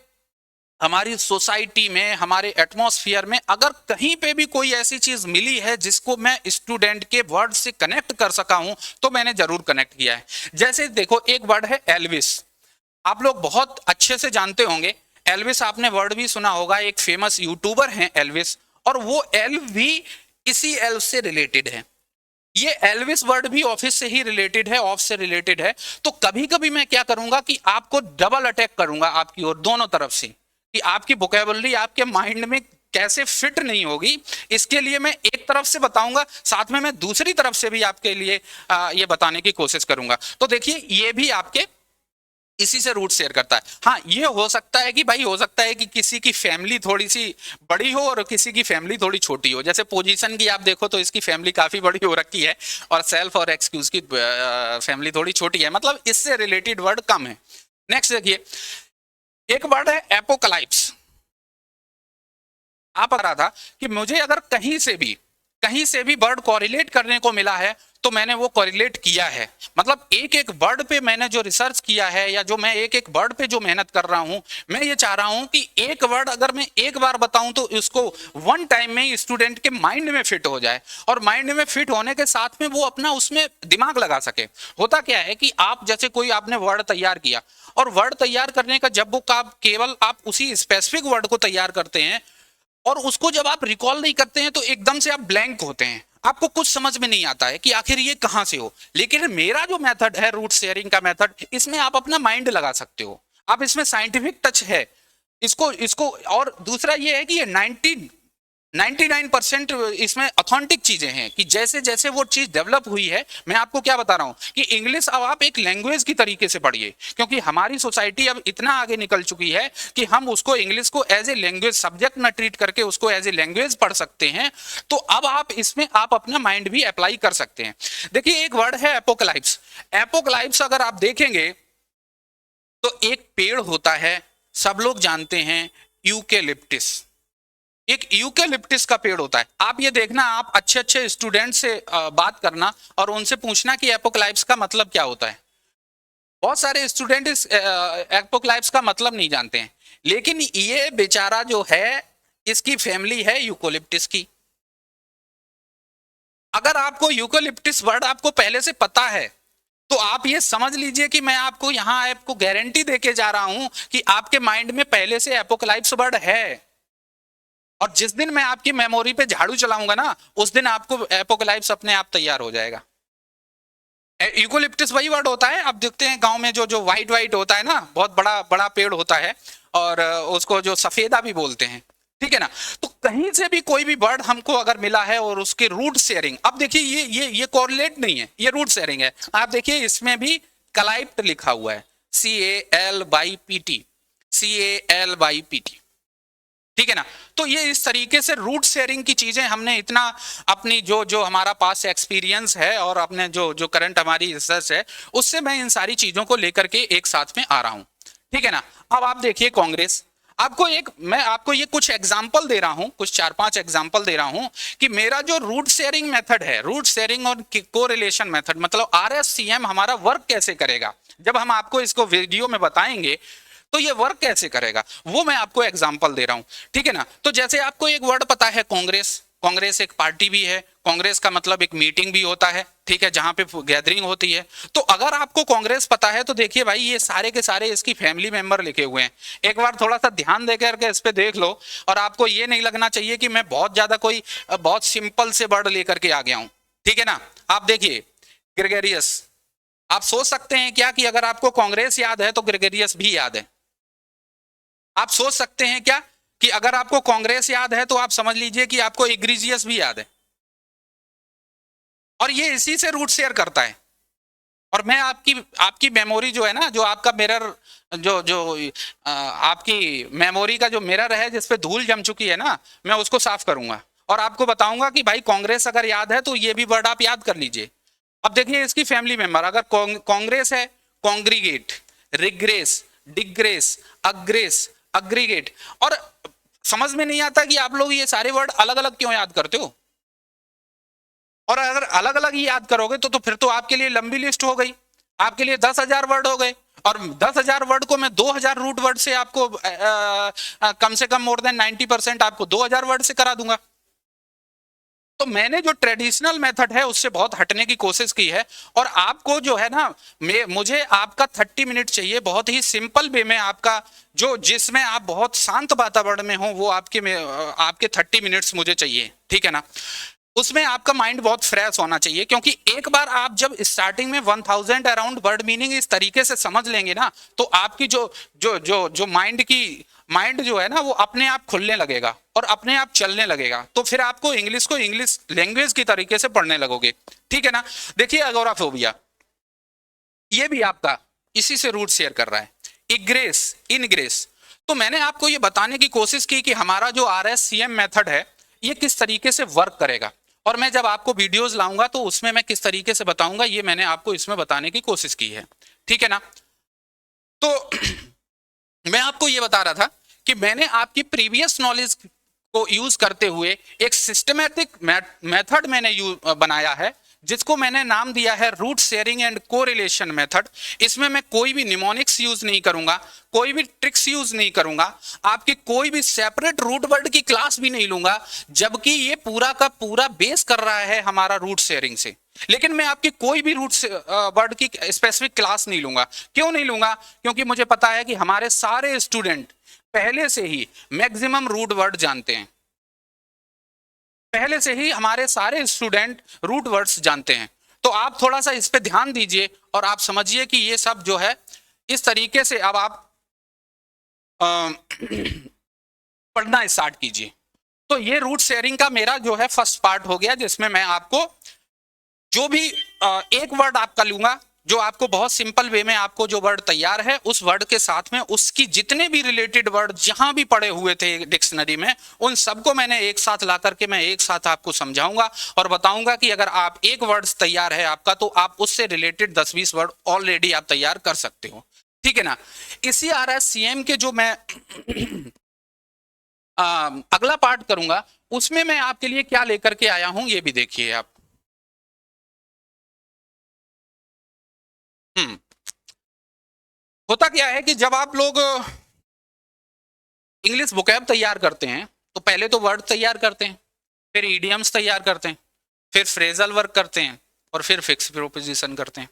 हमारी सोसाइटी में, हमारे एटमॉस्फेयर में अगर कहीं पे भी कोई ऐसी चीज मिली है जिसको मैं स्टूडेंट के वर्ड से कनेक्ट कर सका हूं तो मैंने जरूर कनेक्ट किया है। जैसे देखो एक वर्ड है एल्विस, आप लोग बहुत अच्छे से जानते होंगे एल्विस, आपने वर्ड भी सुना होगा, एक फेमस यूट्यूबर हैं एल्विस, और वो एल भी इसी एल से रिलेटेड है। ये एल्विस वर्ड भी ऑफिस से ही रिलेटेड है, ऑफ से रिलेटेड है। तो कभी कभी मैं क्या करूंगा कि आपको डबल अटैक करूंगा आपकी ओर, दोनों तरफ से, कि आपकी वोकैबुलरी आपके माइंड में कैसे फिट नहीं होगी, इसके लिए मैं एक तरफ से बताऊंगा, साथ में मैं दूसरी तरफ से भी आपके लिए ये बताने की कोशिश करूंगा। तो देखिए ये भी आपके इसी से रूट शेयर करता है। हाँ, ये हो सकता है कि भाई, हो सकता है कि किसी की फैमिली थोड़ी सी बड़ी हो और किसी की फैमिली थोड़ी छोटी हो। जैसे पोजीशन की आप देखो तो इसकी फैमिली काफी बड़ी हो रखी है और सेल्फ और एक्सक्यूज की फैमिली थोड़ी छोटी है, मतलब इससे रिलेटेड वर्ड कम है। नेक्स्ट देखिए, एक वर्ड है एपोकलाइप्स। आप बता रहा था कि मुझे अगर कहीं से भी वर्ड कोरिलेट करने को मिला है तो मैंने वो कोरिलेट किया है। मतलब एक एक वर्ड पे मैंने जो रिसर्च किया है या जो मैं एक एक वर्ड पे जो मेहनत कर रहा हूं, मैं ये चाह रहा हूं कि एक वर्ड अगर मैं एक बार बताऊं तो इसको वन टाइम में स्टूडेंट के माइंड में फिट हो जाए, और माइंड में फिट होने के साथ में वो अपना उसमें दिमाग लगा सके। होता क्या है कि आप जैसे कोई आपने वर्ड तैयार किया, और वर्ड तैयार करने का जब बुक आप केवल आप उसी स्पेसिफिक वर्ड को तैयार करते हैं और उसको जब आप रिकॉल नहीं करते हैं तो एकदम से आप ब्लैंक होते हैं, आपको कुछ समझ में नहीं आता है कि आखिर ये कहां से हो। लेकिन मेरा जो मेथड है रूट शेयरिंग का मेथड, इसमें आप अपना माइंड लगा सकते हो, आप इसमें साइंटिफिक टच है इसको इसको और दूसरा ये है कि ये 99% इसमें ऑथेंटिक चीजें हैं कि जैसे जैसे वो चीज डेवलप हुई है। मैं आपको क्या बता रहा हूं कि इंग्लिश अब आप एक लैंग्वेज की तरीके से पढ़िए, क्योंकि हमारी सोसाइटी अब इतना आगे निकल चुकी है कि हम उसको इंग्लिश को एज ए लैंग्वेज सब्जेक्ट न ट्रीट करके उसको एज ए लैंग्वेज पढ़ सकते हैं। तो अब आप इसमें आप अपना माइंड भी अप्लाई कर सकते हैं। देखिए एक वर्ड है एपोकलाइप्स। एपोकलाइप्स अगर आप देखेंगे तो एक पेड़ होता है, सब लोग जानते हैं, यूकेलिप्टिस। एक यूकेलिप्टिस का पेड़ होता है। आप ये देखना, आप अच्छे अच्छे स्टूडेंट से बात करना और उनसे पूछना कि एपोकलाइप्स का मतलब क्या होता है। बहुत सारे स्टूडेंट इस एपोकलाइप्स का मतलब नहीं जानते हैं, लेकिन ये बेचारा जो है इसकी फैमिली है यूकोलिप्टिस की। अगर आपको यूकोलिप्टिस वर्ड आपको पहले से पता है तो आप ये समझ लीजिए कि मैं आपको यहां आपको गारंटी देके जा रहा हूं कि आपके माइंड में पहले से एपोकलाइप्स वर्ड है, और जिस दिन मैं आपकी मेमोरी पे झाड़ू चलाऊंगा ना, उस दिन आपको एपोकलाइप्स अपने आप तैयार हो जाएगा। यूकोलिप्टिस वही वर्ड होता है, आप देखते हैं गांव में जो जो व्हाइट व्हाइट होता है ना, बहुत बड़ा बड़ा पेड़ होता है, और उसको जो सफेदा भी बोलते हैं, ठीक है ना। तो कहीं से भी कोई भी वर्ड हमको अगर मिला है और उसके रूट शेयरिंग, अब देखिए ये कोरिलेट नहीं है, ये रूट शेयरिंग है। आप देखिए इसमें भी कलाइप्ट लिखा हुआ है, CALYPT, CALYPT, ठीक है ना। तो ये इस तरीके से रूट शेयरिंग की चीजें हमने इतना अपनी जो जो हमारा पास एक्सपीरियंस है और अपने जो जो करंट हमारी रिसर्च है, उससे मैं इन सारी चीजों को लेकर के एक साथ में आ रहा हूं, ठीक है ना। अब आप देखिए कांग्रेस, मैं आपको ये कुछ एग्जाम्पल दे रहा हूं, कुछ 4-5 एग्जाम्पल दे रहा हूं कि मेरा जो रूट शेयरिंग मेथड है, रूट शेयरिंग और कोरिलेशन मेथड, मतलब RSCM हमारा वर्क कैसे करेगा, जब हम आपको इसको वीडियो में बताएंगे तो ये वर्क कैसे करेगा, वो मैं आपको एग्जांपल दे रहा हूं, ठीक है ना। तो जैसे आपको एक वर्ड पता है कांग्रेस, कांग्रेस एक पार्टी भी है, कांग्रेस का मतलब एक मीटिंग भी होता है, ठीक है, जहां पे गैदरिंग होती है। तो अगर आपको कांग्रेस पता है तो देखिए भाई ये सारे के सारे इसकी फैमिली मेंबर लिखे हुए हैं। एक बार थोड़ा सा ध्यान दे करके इस पे देख लो, और आपको ये नहीं लगना चाहिए कि मैं बहुत ज्यादा कोई बहुत सिंपल से वर्ड लेकर के आ गया हूं, ठीक है ना। आप देखिए ग्रेगरियस, आप सोच सकते हैं क्या कि अगर आपको कांग्रेस याद है तो ग्रेगरियस भी याद है। आप सोच सकते हैं क्या कि अगर आपको कांग्रेस याद है तो आप समझ लीजिए कि आपको इग्रिजियस भी याद है, और ये इसी से रूट शेयर करता है। और मैं आपकी मेमोरी जो है ना, जो आपका मिरर, जो जो आपकी मेमोरी का जो मिरर है जिस पे धूल जम चुकी है ना, मैं उसको साफ करूंगा और आपको बताऊंगा कि भाई कांग्रेस अगर याद है तो ये भी वर्ड आप याद कर लीजिए। अब देखिए इसकी फैमिली मेंबर, अगर कांग्रेस है, कांग्रीगेट, रिग्रेस, डिग्रेस, अग्रेस, अग्रीगेट, और समझ में नहीं आता कि आप लोग ये सारे वर्ड अलग अलग क्यों याद करते हो। और अगर अलग अलग ही याद करोगे तो फिर तो आपके लिए लंबी लिस्ट हो गई, आपके लिए 10,000 वर्ड हो गए, और 10,000 वर्ड को मैं 2,000 रूट वर्ड से आपको कम से कम मोर देन 90% आपको 2,000 वर्ड से करा दूंगा। तो मैंने जो ट्रेडिशनल मेथड है उससे बहुत हटने की कोशिश की है, और आपको जो है ना, मुझे आपका 30 मिनट चाहिए, बहुत ही सिंपल वे में आपका, जो जिसमें आप बहुत शांत वातावरण में हो, वो आपके 30 मिनट्स मुझे चाहिए, ठीक है ना। उसमें आपका माइंड बहुत फ्रेश होना चाहिए, क्योंकि एक बार आप जब स्टार्टिंग में 1000 अराउंड वर्ड मीनिंग इस तरीके से समझ लेंगे ना, तो आपकी जो माइंड जो है ना, वो अपने आप खुलने लगेगा और अपने आप चलने लगेगा। तो फिर आपको इंग्लिश को इंग्लिश लैंग्वेज की तरीके से पढ़ने लगोगे, ठीक है ना। देखिए अगोराफोबिया, ये भी आपका इसी से रूट शेयर कर रहा है, इग्रेस, इनग्रेस। तो मैंने आपको ये बताने की कोशिश की कि हमारा जो RSCM मेथड है ये किस तरीके से वर्क करेगा, और मैं जब आपको वीडियोस लाऊंगा तो उसमें मैं किस तरीके से बताऊंगा, ये मैंने आपको इसमें बताने की कोशिश की है, ठीक है ना। तो मैं आपको ये बता रहा था कि मैंने आपकी प्रीवियस नॉलेज को यूज करते हुए एक सिस्टमैटिक मेथड मैंने बनाया है, जिसको मैंने नाम दिया है root sharing and correlation method. इसमें मैं कोई भी निमोनिक्स यूज नहीं करूंगा, कोई भी ट्रिक्स यूज नहीं करूंगा, आपकी कोई भी सेपरेट रूट वर्ड की क्लास भी नहीं लूंगा, जबकि ये पूरा का पूरा बेस कर रहा है हमारा रूट शेयरिंग से। लेकिन मैं आपकी कोई भी रूट वर्ड की स्पेसिफिक क्लास नहीं लूंगा। क्यों नहीं लूंगा? क्योंकि मुझे पता है कि हमारे सारे स्टूडेंट पहले से ही मैक्सिमम रूट वर्ड जानते हैं, पहले से ही हमारे सारे स्टूडेंट रूट वर्ड्स जानते हैं। तो आप थोड़ा सा इस पे ध्यान दीजिए और आप समझिए कि ये सब जो है इस तरीके से अब आप पढ़ना स्टार्ट कीजिए। तो ये रूट शेयरिंग का मेरा जो है फर्स्ट पार्ट हो गया, जिसमें मैं आपको जो भी एक वर्ड आपका लूंगा, जो आपको बहुत सिंपल वे में आपको जो वर्ड तैयार है उस वर्ड के साथ में उसकी जितने भी रिलेटेड वर्ड जहां भी पड़े हुए थे डिक्शनरी में, उन सबको मैंने एक साथ ला करके मैं एक साथ आपको समझाऊंगा और बताऊंगा कि अगर आप एक वर्ड तैयार है आपका, तो आप उससे रिलेटेड 10-20 वर्ड ऑलरेडी आप तैयार कर सकते हो, ठीक है ना। इसी RSCM के जो मैं अगला पार्ट करूंगा, उसमें मैं आपके लिए क्या लेकर के आया हूं ये भी देखिए आप। होता क्या है कि जब आप लोग इंग्लिश वोकैब तैयार करते हैं तो पहले तो वर्ड तैयार करते हैं, फिर ईडियम्स तैयार करते हैं, फिर फ्रेजल वर्क करते हैं, और फिर फिक्स प्रोपोजिशन करते हैं।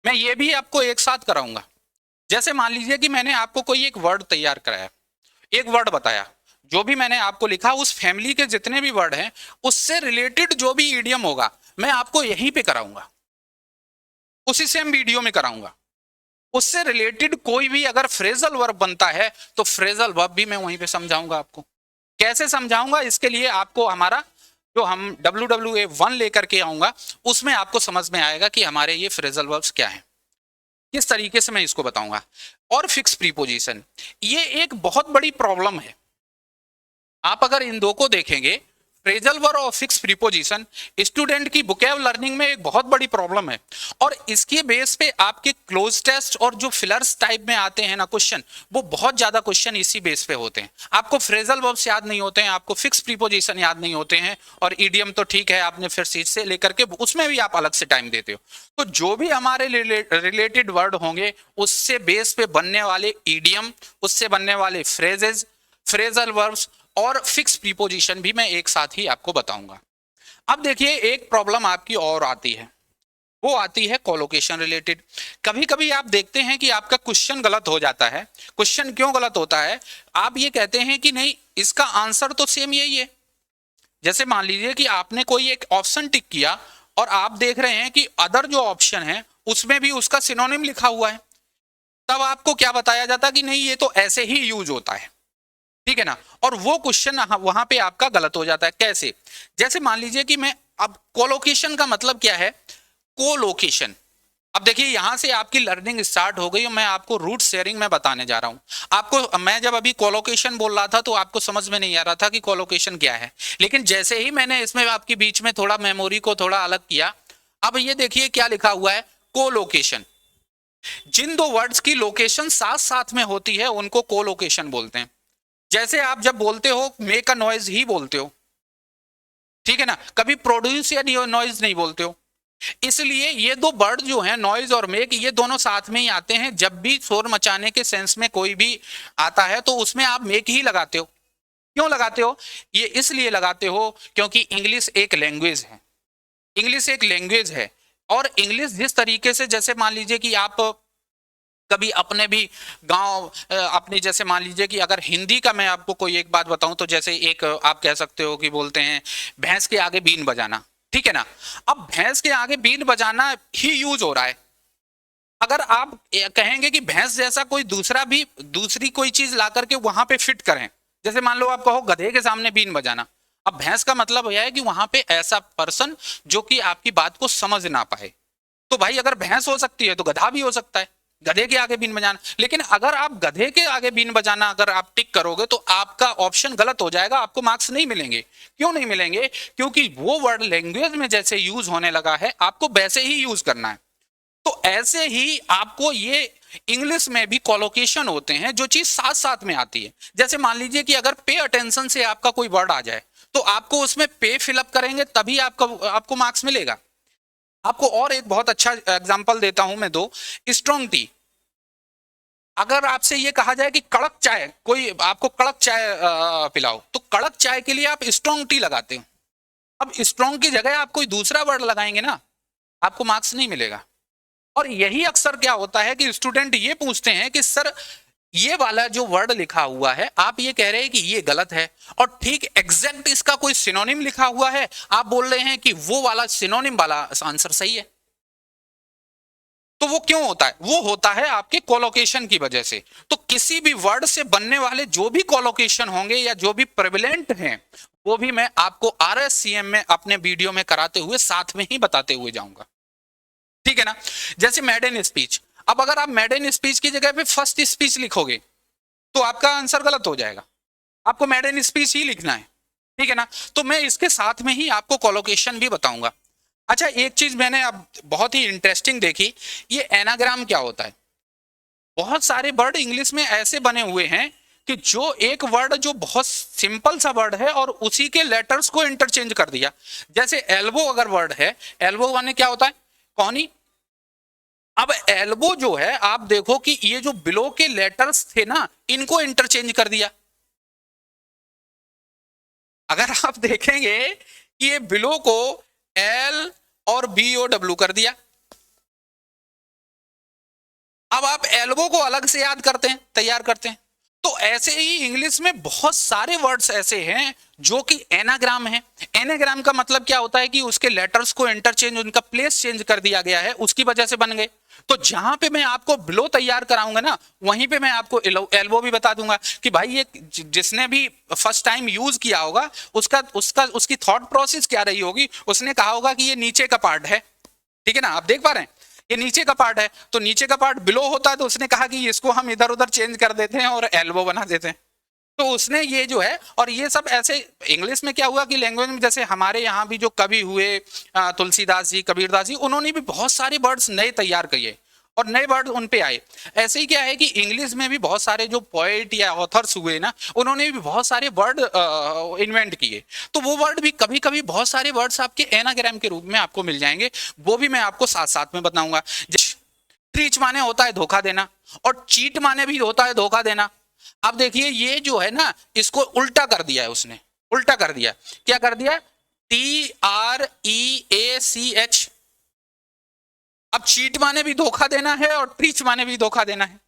मैं ये भी आपको एक साथ कराऊंगा। जैसे मान लीजिए कि मैंने आपको कोई एक वर्ड तैयार कराया, एक वर्ड बताया, जो भी मैंने आपको लिखा उस फैमिली के जितने भी वर्ड हैं उससे रिलेटेड जो भी ईडियम होगा मैं आपको यहीं पे कराऊंगा, उसी सेम वीडियो में कराऊंगा। उससे रिलेटेड कोई भी अगर फ्रेजल वर्ब बनता है तो फ्रेजल वर्ब भी मैं वहीं पे समझाऊंगा आपको। कैसे समझाऊंगा, इसके लिए आपको हमारा जो हम WWA1 लेकर के आऊंगा उसमें आपको समझ में आएगा कि हमारे ये फ्रेजल वर्ब्स क्या है, किस तरीके से मैं इसको बताऊंगा। और फिक्स प्रीपोजिशन, ये एक बहुत बड़ी प्रॉब्लम है। आप अगर इन दो को देखेंगे, फ्रेजल वर्ब और फिक्स प्रीपोजिशन, स्टूडेंट की वोकैब लर्निंग में एक बहुत बड़ी प्रॉब्लम है। और इसके बेस पे आपके क्लोज टेस्ट और जो फिलर्स टाइप में आते हैं ना क्वेश्चन, वो बहुत ज्यादा क्वेश्चन इसी बेस पे होते हैं। आपको फ्रेजल वर्ब्स याद नहीं होते हैं, आपको फिक्स प्रीपोजिशन याद नहीं होते हैं, और ईडियम तो ठीक है आपने फिर सीट से लेकर के उसमें भी आप अलग से टाइम देते हो। तो जो भी हमारे रिलेटेड वर्ड होंगे उससे बेस पे बनने वाले ईडियम, उससे बनने वाले फ्रेजेस, फ्रेजल वर्ब्स और फिक्स प्रीपोजिशन भी मैं एक साथ ही आपको बताऊंगा। अब देखिए एक प्रॉब्लम आपकी और आती है, वो आती है कोलोकेशन रिलेटेड। कभी कभी आप देखते हैं कि आपका क्वेश्चन गलत हो जाता है। क्वेश्चन क्यों गलत होता है? आप ये कहते हैं कि नहीं इसका आंसर तो सेम यही है। जैसे मान लीजिए कि आपने कोई एक ऑप्शन टिक किया और आप देख रहे हैं कि अदर जो ऑप्शन है उसमें भी उसका सिनोनिम लिखा हुआ है, तब आपको क्या बताया जाता है कि नहीं ये तो ऐसे ही यूज होता है, ठीक है ना। और वो क्वेश्चन वहां पे आपका गलत हो जाता है। कैसे? जैसे मान लीजिए कि मैं, अब कोलोकेशन का मतलब क्या है? कोलोकेशन। अब देखिए यहां से आपकी लर्निंग स्टार्ट हो गई और मैं आपको रूट शेयरिंग में बताने जा रहा हूं आपको। मैं जब अभी कोलोकेशन बोल रहा था तो आपको समझ में नहीं आ रहा था कि कोलोकेशन क्या है, लेकिन जैसे ही मैंने इसमें आपकी बीच में थोड़ा मेमोरी को थोड़ा अलग किया, अब ये देखिए क्या लिखा हुआ है, कोलोकेशन। जिन दो वर्ड्स की लोकेशन साथ साथ में होती है उनको कोलोकेशन बोलते हैं। जैसे आप जब बोलते हो मेक अ नॉइज ही बोलते हो, ठीक है ना, कभी प्रोड्यूस या नॉइज नहीं बोलते हो। इसलिए ये दो वर्ड जो है नॉइज और मेक, ये दोनों साथ में ही आते हैं। जब भी शोर मचाने के सेंस में कोई भी आता है तो उसमें आप मेक ही लगाते हो। क्यों लगाते हो? ये इसलिए लगाते हो क्योंकि इंग्लिश एक लैंग्वेज है, इंग्लिश एक लैंग्वेज है। और इंग्लिश जिस तरीके से, जैसे मान लीजिए कि आप कभी अपने भी गांव, अपने जैसे मान लीजिए कि अगर हिंदी का मैं आपको कोई एक बात बताऊं तो जैसे एक आप कह सकते हो कि बोलते हैं भैंस के आगे बीन बजाना, ठीक है ना। अब भैंस के आगे बीन बजाना ही यूज हो रहा है। अगर आप कहेंगे कि भैंस जैसा कोई दूसरा भी दूसरी कोई चीज ला करके वहां पे फिट करें, जैसे मान लो आप कहो गधे के सामने बीन बजाना, अब भैंस का मतलब यह है कि वहां पे ऐसा पर्सन जो कि आपकी बात को समझ ना पाए। तो भाई अगर भैंस हो सकती है तो गधा भी हो सकता है, गधे के आगे बीन बजाना। लेकिन अगर आप गधे के आगे बीन बजाना अगर आप टिक करोगे तो आपका ऑप्शन गलत हो जाएगा, आपको मार्क्स नहीं मिलेंगे। क्यों नहीं मिलेंगे? क्योंकि वो वर्ड लैंग्वेज में जैसे यूज होने लगा है आपको वैसे ही यूज करना है। तो ऐसे ही आपको ये इंग्लिश में भी कोलोकेशन होते हैं जो चीज साथ साथ में आती है। जैसे मान लीजिए कि अगर पे अटेंशन से आपका कोई वर्ड आ जाए तो आपको उसमें पे फिलअप करेंगे तभी आपको मार्क्स मिलेगा। आपको और एक बहुत अच्छा एग्जांपल देता हूं मैं दो। स्ट्रॉन्ग टी, अगर आपसे ये कहा जाए कि कड़क चाय, कोई आपको कड़क चाय पिलाओ, तो कड़क चाय के लिए आप स्ट्रॉन्ग टी लगाते हो। अब स्ट्रॉन्ग की जगह आप कोई दूसरा वर्ड लगाएंगे ना, आपको मार्क्स नहीं मिलेगा। और यही अक्सर क्या होता है कि स्टूडेंट ये पूछते हैं कि सर ये वाला जो वर्ड लिखा हुआ है आप ये कह रहे हैं कि ये गलत है, और ठीक एग्जैक्ट इसका कोई सिनोनिम लिखा हुआ है, आप बोल रहे हैं कि वो वाला सिनोनिम वाला आंसर सही है। तो वो क्यों होता है? वो होता है आपके कोलोकेशन की वजह से। तो किसी भी वर्ड से बनने वाले जो भी कोलोकेशन होंगे या जो भी प्रेवलेंट हैं वो भी मैं आपको आरएससीएम में अपने वीडियो में कराते हुए साथ में ही बताते हुए जाऊंगा, ठीक है ना। जैसे मेड इन स्पीच, अब अगर आप मेड इन स्पीच की जगह पे फर्स्ट स्पीच लिखोगे तो आपका आंसर गलत हो जाएगा, आपको मेड इन स्पीच ही लिखना है, ठीक है ना। तो मैं इसके साथ में ही आपको कोलोकेशन भी बताऊंगा। अच्छा, एक चीज मैंने अब बहुत ही इंटरेस्टिंग देखी, ये एनाग्राम क्या होता है। बहुत सारे वर्ड इंग्लिश में ऐसे बने हुए हैं कि जो एक वर्ड जो बहुत सिंपल सा वर्ड है और उसी के लेटर्स को इंटरचेंज कर दिया। जैसे एल्बो अगर वर्ड है, एल्बो माने क्या होता है? कोहनी। अब एल्बो जो है आप देखो कि ये जो बिलो के लेटर्स थे ना इनको इंटरचेंज कर दिया। अगर आप देखेंगे कि ये बिलो को एल और बी ओ डब्ल्यू कर दिया। अब आप एल्बो को अलग से याद करते हैं, तैयार करते हैं। तो ऐसे ही इंग्लिश में बहुत सारे वर्ड्स ऐसे हैं जो कि एनाग्राम है। एनाग्राम का मतलब क्या होता है कि उसके लेटर्स को इंटरचेंज, उनका प्लेस चेंज कर दिया गया है, उसकी वजह से बन गए। तो जहां पे मैं आपको बिलो तैयार कराऊंगा ना वहीं पे मैं आपको एल्बो भी बता दूंगा कि भाई ये जिसने भी फर्स्ट टाइम यूज किया होगा उसकी थॉट प्रोसेस क्या रही होगी। उसने कहा होगा कि ये नीचे का पार्ट है, ठीक है ना, आप देख पा रहे हैं ये नीचे का पार्ट है, तो नीचे का पार्ट बिलो होता है, तो उसने कहा कि इसको हम इधर उधर चेंज कर देते हैं और एल्बो बना देते हैं। तो उसने ये जो है, और ये सब ऐसे इंग्लिश में क्या हुआ कि लैंग्वेज में जैसे हमारे यहाँ भी जो कवि हुए तुलसीदास जी, कबीरदास जी, उन्होंने भी बहुत सारे वर्ड्स नए तैयार किए और नए वर्ड उन पे आए। ऐसे ही क्या है कि इंग्लिश में भी बहुत सारे जो पोएट या ऑथर्स हुए ना उन्होंने भी बहुत सारे वर्ड इन्वेंट किए। तो वो वर्ड भी कभी कभी बहुत सारे वर्ड्स आपके एनाग्राम के रूप में आपको मिल जाएंगे, वो भी मैं आपको साथ साथ में बताऊंगा। ट्रीच माने होता है धोखा देना, और चीट माने भी होता है धोखा देना। अब देखिए ये जो है ना इसको उल्टा कर दिया है, उसने उल्टा कर दिया। क्या कर दिया? TREACH। अब चीट माने भी धोखा देना है और ट्रीच माने भी धोखा देना है।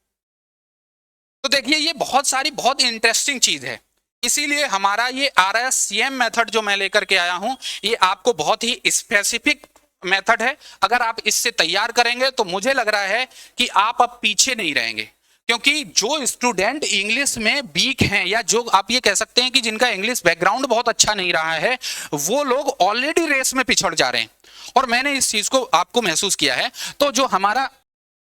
तो देखिए ये बहुत इंटरेस्टिंग चीज है। इसीलिए हमारा ये RSCM मेथड जो मैं लेकर के आया हूं ये आपको बहुत ही स्पेसिफिक मेथड है। अगर आप इससे तैयार करेंगे तो मुझे लग रहा है कि आप अब पीछे नहीं रहेंगे, क्योंकि जो स्टूडेंट इंग्लिश में वीक हैं या जो आप ये कह सकते हैं कि जिनका इंग्लिश बैकग्राउंड बहुत अच्छा नहीं रहा है वो लोग ऑलरेडी रेस में पिछड़ जा रहे हैं, और मैंने इस चीज को आपको महसूस किया है। तो जो हमारा,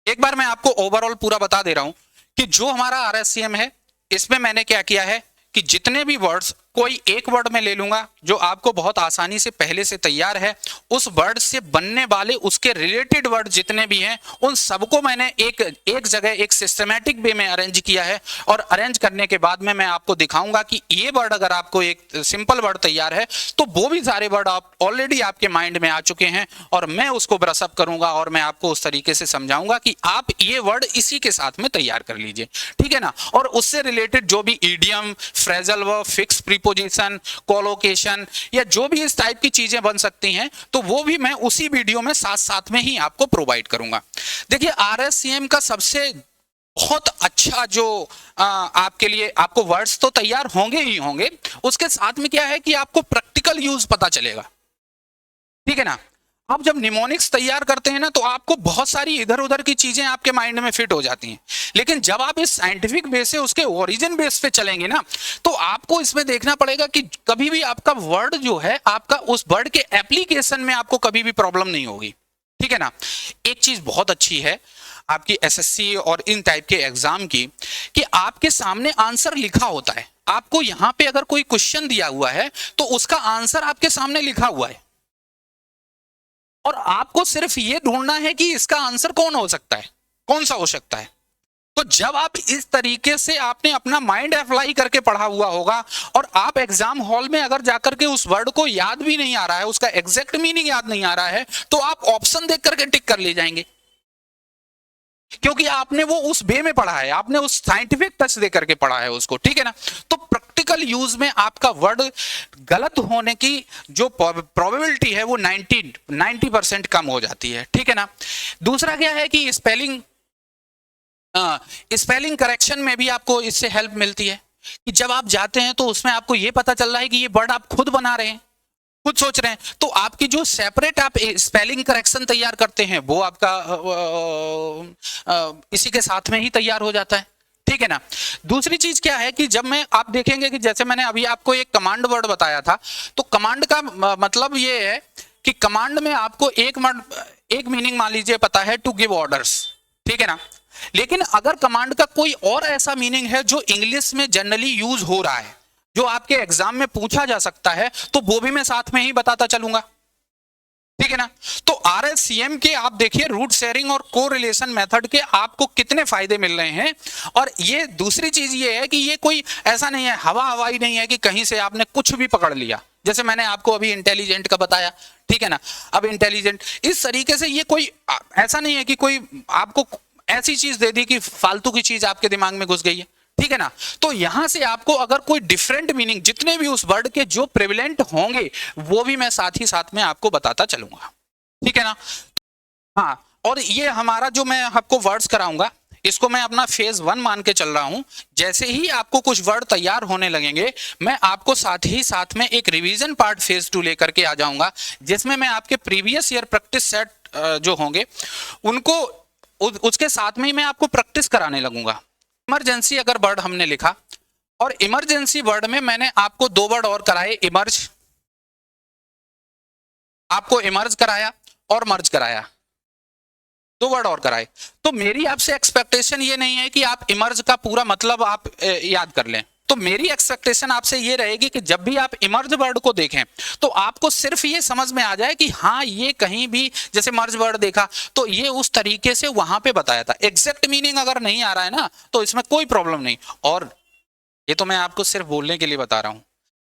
एक बार मैं आपको ओवरऑल पूरा बता दे रहा हूं कि जो हमारा RSCM है इसमें मैंने क्या किया है कि जितने भी वर्ड्स कोई एक वर्ड में ले लूंगा जो आपको बहुत आसानी से पहले से तैयार है, उस वर्ड से बनने वाले उसके रिलेटेड वर्ड जितने भी हैं उन सबको मैंने एक जगह एक सिस्टमैटिक वे में अरेंज किया है, और अरेंज करने के बाद में मैं आपको दिखाऊंगा कि ये वर्ड अगर आपको एक सिंपल वर्ड तैयार है तो वो भी सारे वर्ड आप ऑलरेडी आपके माइंड में आ चुके हैं, और मैं उसको ब्रशअप करूंगा और मैं आपको उस तरीके से समझाऊंगा कि आप ये वर्ड इसी के साथ में तैयार कर लीजिए, ठीक है ना। और उससे रिलेटेड जो भी idiom, phrasal verb, fixed preposition, collocation या जो भी इस टाइप की चीजें बन सकती हैं तो वो भी मैं उसी वीडियो में साथ साथ में ही आपको प्रोवाइड करूंगा। देखिए आरएससीएम का सबसे बहुत अच्छा जो आपके लिए आपको वर्ड्स तो तैयार होंगे ही होंगे, उसके साथ में क्या है कि आपको प्रैक्टिकल यूज पता चलेगा, ठीक है ना। आप जब निमोनिक्स तैयार करते हैं ना तो आपको बहुत सारी इधर उधर की चीजें आपके माइंड में फिट हो जाती हैं, लेकिन जब आप इस साइंटिफिक बेस से उसके ओरिजिन बेस पे चलेंगे ना तो आपको इसमें देखना पड़ेगा कि कभी भी आपका वर्ड जो है आपका उस वर्ड के एप्लीकेशन में आपको कभी भी प्रॉब्लम नहीं होगी, ठीक है ना। एक चीज बहुत अच्छी है आपकी एसएससी और इन टाइप के एग्जाम की कि आपके सामने आंसर लिखा होता है। आपको यहां पे अगर कोई क्वेश्चन दिया हुआ है तो उसका आंसर आपके सामने लिखा हुआ है, और आपको सिर्फ ये ढूंढना है कि इसका आंसर कौन हो सकता है, कौन सा हो सकता है। तो जब आप इस तरीके से आपने अपना माइंड अप्लाई करके पढ़ा हुआ होगा और आप एग्जाम हॉल में अगर जाकर के उस वर्ड को याद भी नहीं आ रहा है, उसका एग्जैक्ट मीनिंग याद नहीं आ रहा है, तो आप ऑप्शन देख करके टिक कर ले जाएंगे, क्योंकि आपने वो उस वे में पढ़ा है, आपने उस साइंटिफिक टच दे करके पढ़ा है उसको, ठीक है ना। तो प्रैक्टिकल यूज में आपका वर्ड गलत होने की जो प्रोबेबिलिटी है वो 90% कम हो जाती है, ठीक है ना। दूसरा क्या है कि स्पेलिंग करेक्शन में भी आपको इससे हेल्प मिलती है कि जब आप जाते हैं तो उसमें आपको ये पता चल रहा है कि ये वर्ड आप खुद बना रहे हैं, खुद सोच रहे हैं, तो आपकी जो सेपरेट आप स्पेलिंग करेक्शन तैयार करते हैं वो आपका इसी के साथ में ही तैयार हो जाता है, ठीक है ना। दूसरी चीज क्या है कि जब मैं आप देखेंगे कि जैसे मैंने अभी आपको एक कमांड वर्ड बताया था, तो कमांड का मतलब ये है कि कमांड में आपको एक मीनिंग मान लीजिए पता है टू गिव ऑर्डर्स, ठीक है ना। लेकिन अगर कमांड का कोई और ऐसा मीनिंग है जो इंग्लिश में जनरली यूज हो रहा है, जो आपके एग्जाम में पूछा जा सकता है, तो वो भी मैं साथ में ही बताता चलूंगा, ठीक है ना। तो आरएससीएम के आप देखिए रूट शेयरिंग और कोरिलेशन मेथड के आपको कितने फायदे मिल रहे हैं। और ये दूसरी चीज ये है कि ये कोई ऐसा नहीं है, हवाई नहीं है कि कहीं से आपने कुछ भी पकड़ लिया, जैसे मैंने आपको अभी इंटेलिजेंट का बताया, ठीक है ना। अब इंटेलिजेंट इस तरीके से ये कोई ऐसा नहीं है कि कोई आपको ऐसी चीज दे दी कि फालतू की चीज आपके दिमाग में घुस गई है, ठीक है ना। तो यहां से आपको अगर कोई डिफरेंट मीनिंग जितने भी उस वर्ड के जो प्रेविलेंट होंगे वो भी मैं साथ ही साथ में आपको बताता चलूंगा, ठीक है ना। हाँ, और ये हमारा जो मैं आपको वर्ड्स कराऊंगा इसको मैं अपना फेज 1 मान के चल रहा हूं। जैसे ही आपको कुछ वर्ड तैयार होने लगेंगे मैं आपको साथ ही साथ में एक रिवीजन पार्ट फेज 2 लेकर के आ जाऊंगा, जिसमें मैं आपके प्रीवियस ईयर प्रैक्टिस सेट जो होंगे उनको उसके साथ में ही मैं आपको प्रैक्टिस कराने लगूंगा। इमरजेंसी अगर वर्ड हमने लिखा, और इमरजेंसी वर्ड में मैंने आपको 2 वर्ड और कराए, इमर्ज, आपको इमर्ज कराया और मर्ज कराया, 2 वर्ड और कराए। तो मेरी आपसे एक्सपेक्टेशन ये नहीं है कि आप इमर्ज का पूरा मतलब आप याद कर लें, तो मेरी एक्सपेक्टेशन आपसे ये रहेगी कि जब भी आप इमर्ज वर्ड को देखें तो आपको सिर्फ ये समझ में आ जाए कि हाँ ये कहीं भी जैसे मर्ज वर्ड देखा तो ये उस तरीके से वहां पे बताया था। एग्जैक्ट मीनिंग अगर नहीं आ रहा है ना तो इसमें कोई प्रॉब्लम नहीं, और ये तो मैं आपको सिर्फ बोलने के लिए बता रहा हूं।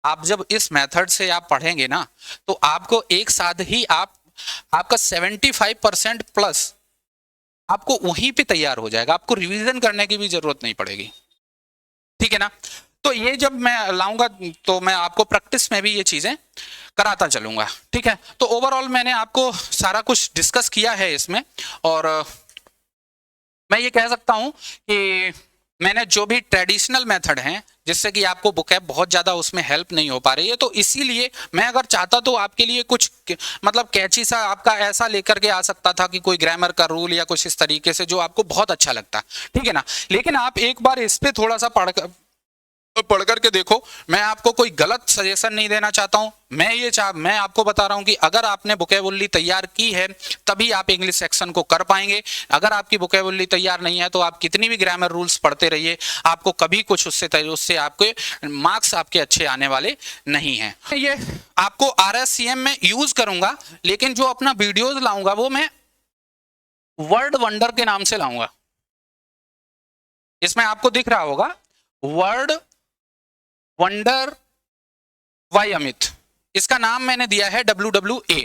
आप जब इस मेथड से आप पढ़ेंगे ना तो आपको एक साथ ही आपका 75% प्लस आपको वहीं पे तैयार हो जाएगा, आपको रिवीजन करने की भी जरूरत नहीं पड़ेगी, ठीक है ना। तो ये जब मैं लाऊंगा तो मैं आपको प्रैक्टिस में भी ये चीजें कराता चलूंगा, ठीक है। तो ओवरऑल मैंने आपको सारा कुछ डिस्कस किया है इसमें, और मैं ये कह सकता हूं कि मैंने जो भी ट्रेडिशनल मेथड हैं जिससे कि आपको बुकैब बहुत ज्यादा उसमें हेल्प नहीं हो पा रही है, तो इसीलिए मैं अगर चाहता तो आपके लिए कुछ मतलब कैची सा आपका ऐसा लेकर के आ सकता था कि कोई ग्रामर का रूल या कुछ इस तरीके से जो आपको बहुत अच्छा लगता, ठीक है ना। लेकिन आप एक बार इस पे थोड़ा सा पढ़ करके देखो। मैं आपको कोई गलत सजेशन नहीं देना चाहता हूं। मैं आपको बता रहा हूं कि अगर आपने वोकैबुलरी तैयार की है तभी आप इंग्लिश सेक्शन को कर पाएंगे। अगर आपकी वोकैबुलरी तैयार नहीं है तो आप कितनी भी ग्रामर रूल्स पढ़ते रहिए, आपको कभी कुछ उससे आपके मार्क्स आपके अच्छे आने वाले नहीं हैं। ये आपको RSCM में यूज करूंगा, लेकिन जो अपना वीडियोज लाऊंगा वो मैं वर्ड वंडर के नाम से लाऊंगा। इसमें आपको दिख रहा होगा वर्ड वंडर बाय अमित, इसका नाम मैंने दिया है WWA,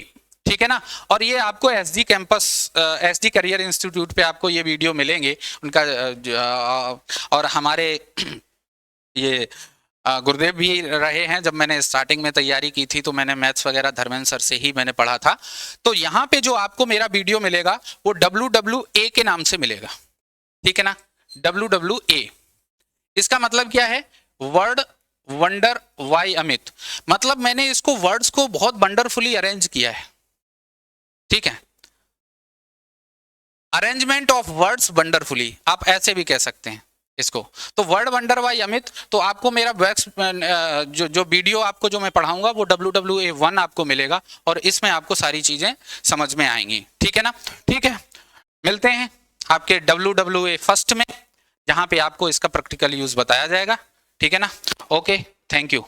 ठीक है ना। और ये आपको SD campus, SD career institute पे आपको ये वीडियो मिलेंगे उनका। और हमारे ये गुरुदेव भी रहे हैं। जब मैंने स्टार्टिंग में तैयारी की थी तो मैंने मैथ्स वगैरह धर्मेंद्र सर से ही मैंने पढ़ा था। तो यहाँ पे जो आपको मेरा वीडियो मिलेगा वो WWA के नाम से मिलेगा, ठीक है ना। WWA इसका मतलब क्या है? Word wonder why Amit. मतलब मैंने इसको वर्ड्स को बहुत वंडरफुली अरेंज किया है, ठीक है। अरेंजमेंट ऑफ वर्ड्स वंडरफुली, आप ऐसे भी कह सकते हैं इसको। तो वर्ड वंडर बाय अमित। तो आपको मेरा जो वीडियो आपको जो मैं पढ़ाऊंगा वो WWA1 आपको मिलेगा और इसमें आपको सारी चीजें समझ में आएंगी, ठीक है ना। ठीक है, मिलते हैं आपके WWA फर्स्ट में, जहां पे आपको इसका प्रैक्टिकल यूज बताया जाएगा, ठीक है ना। Okay, thank you.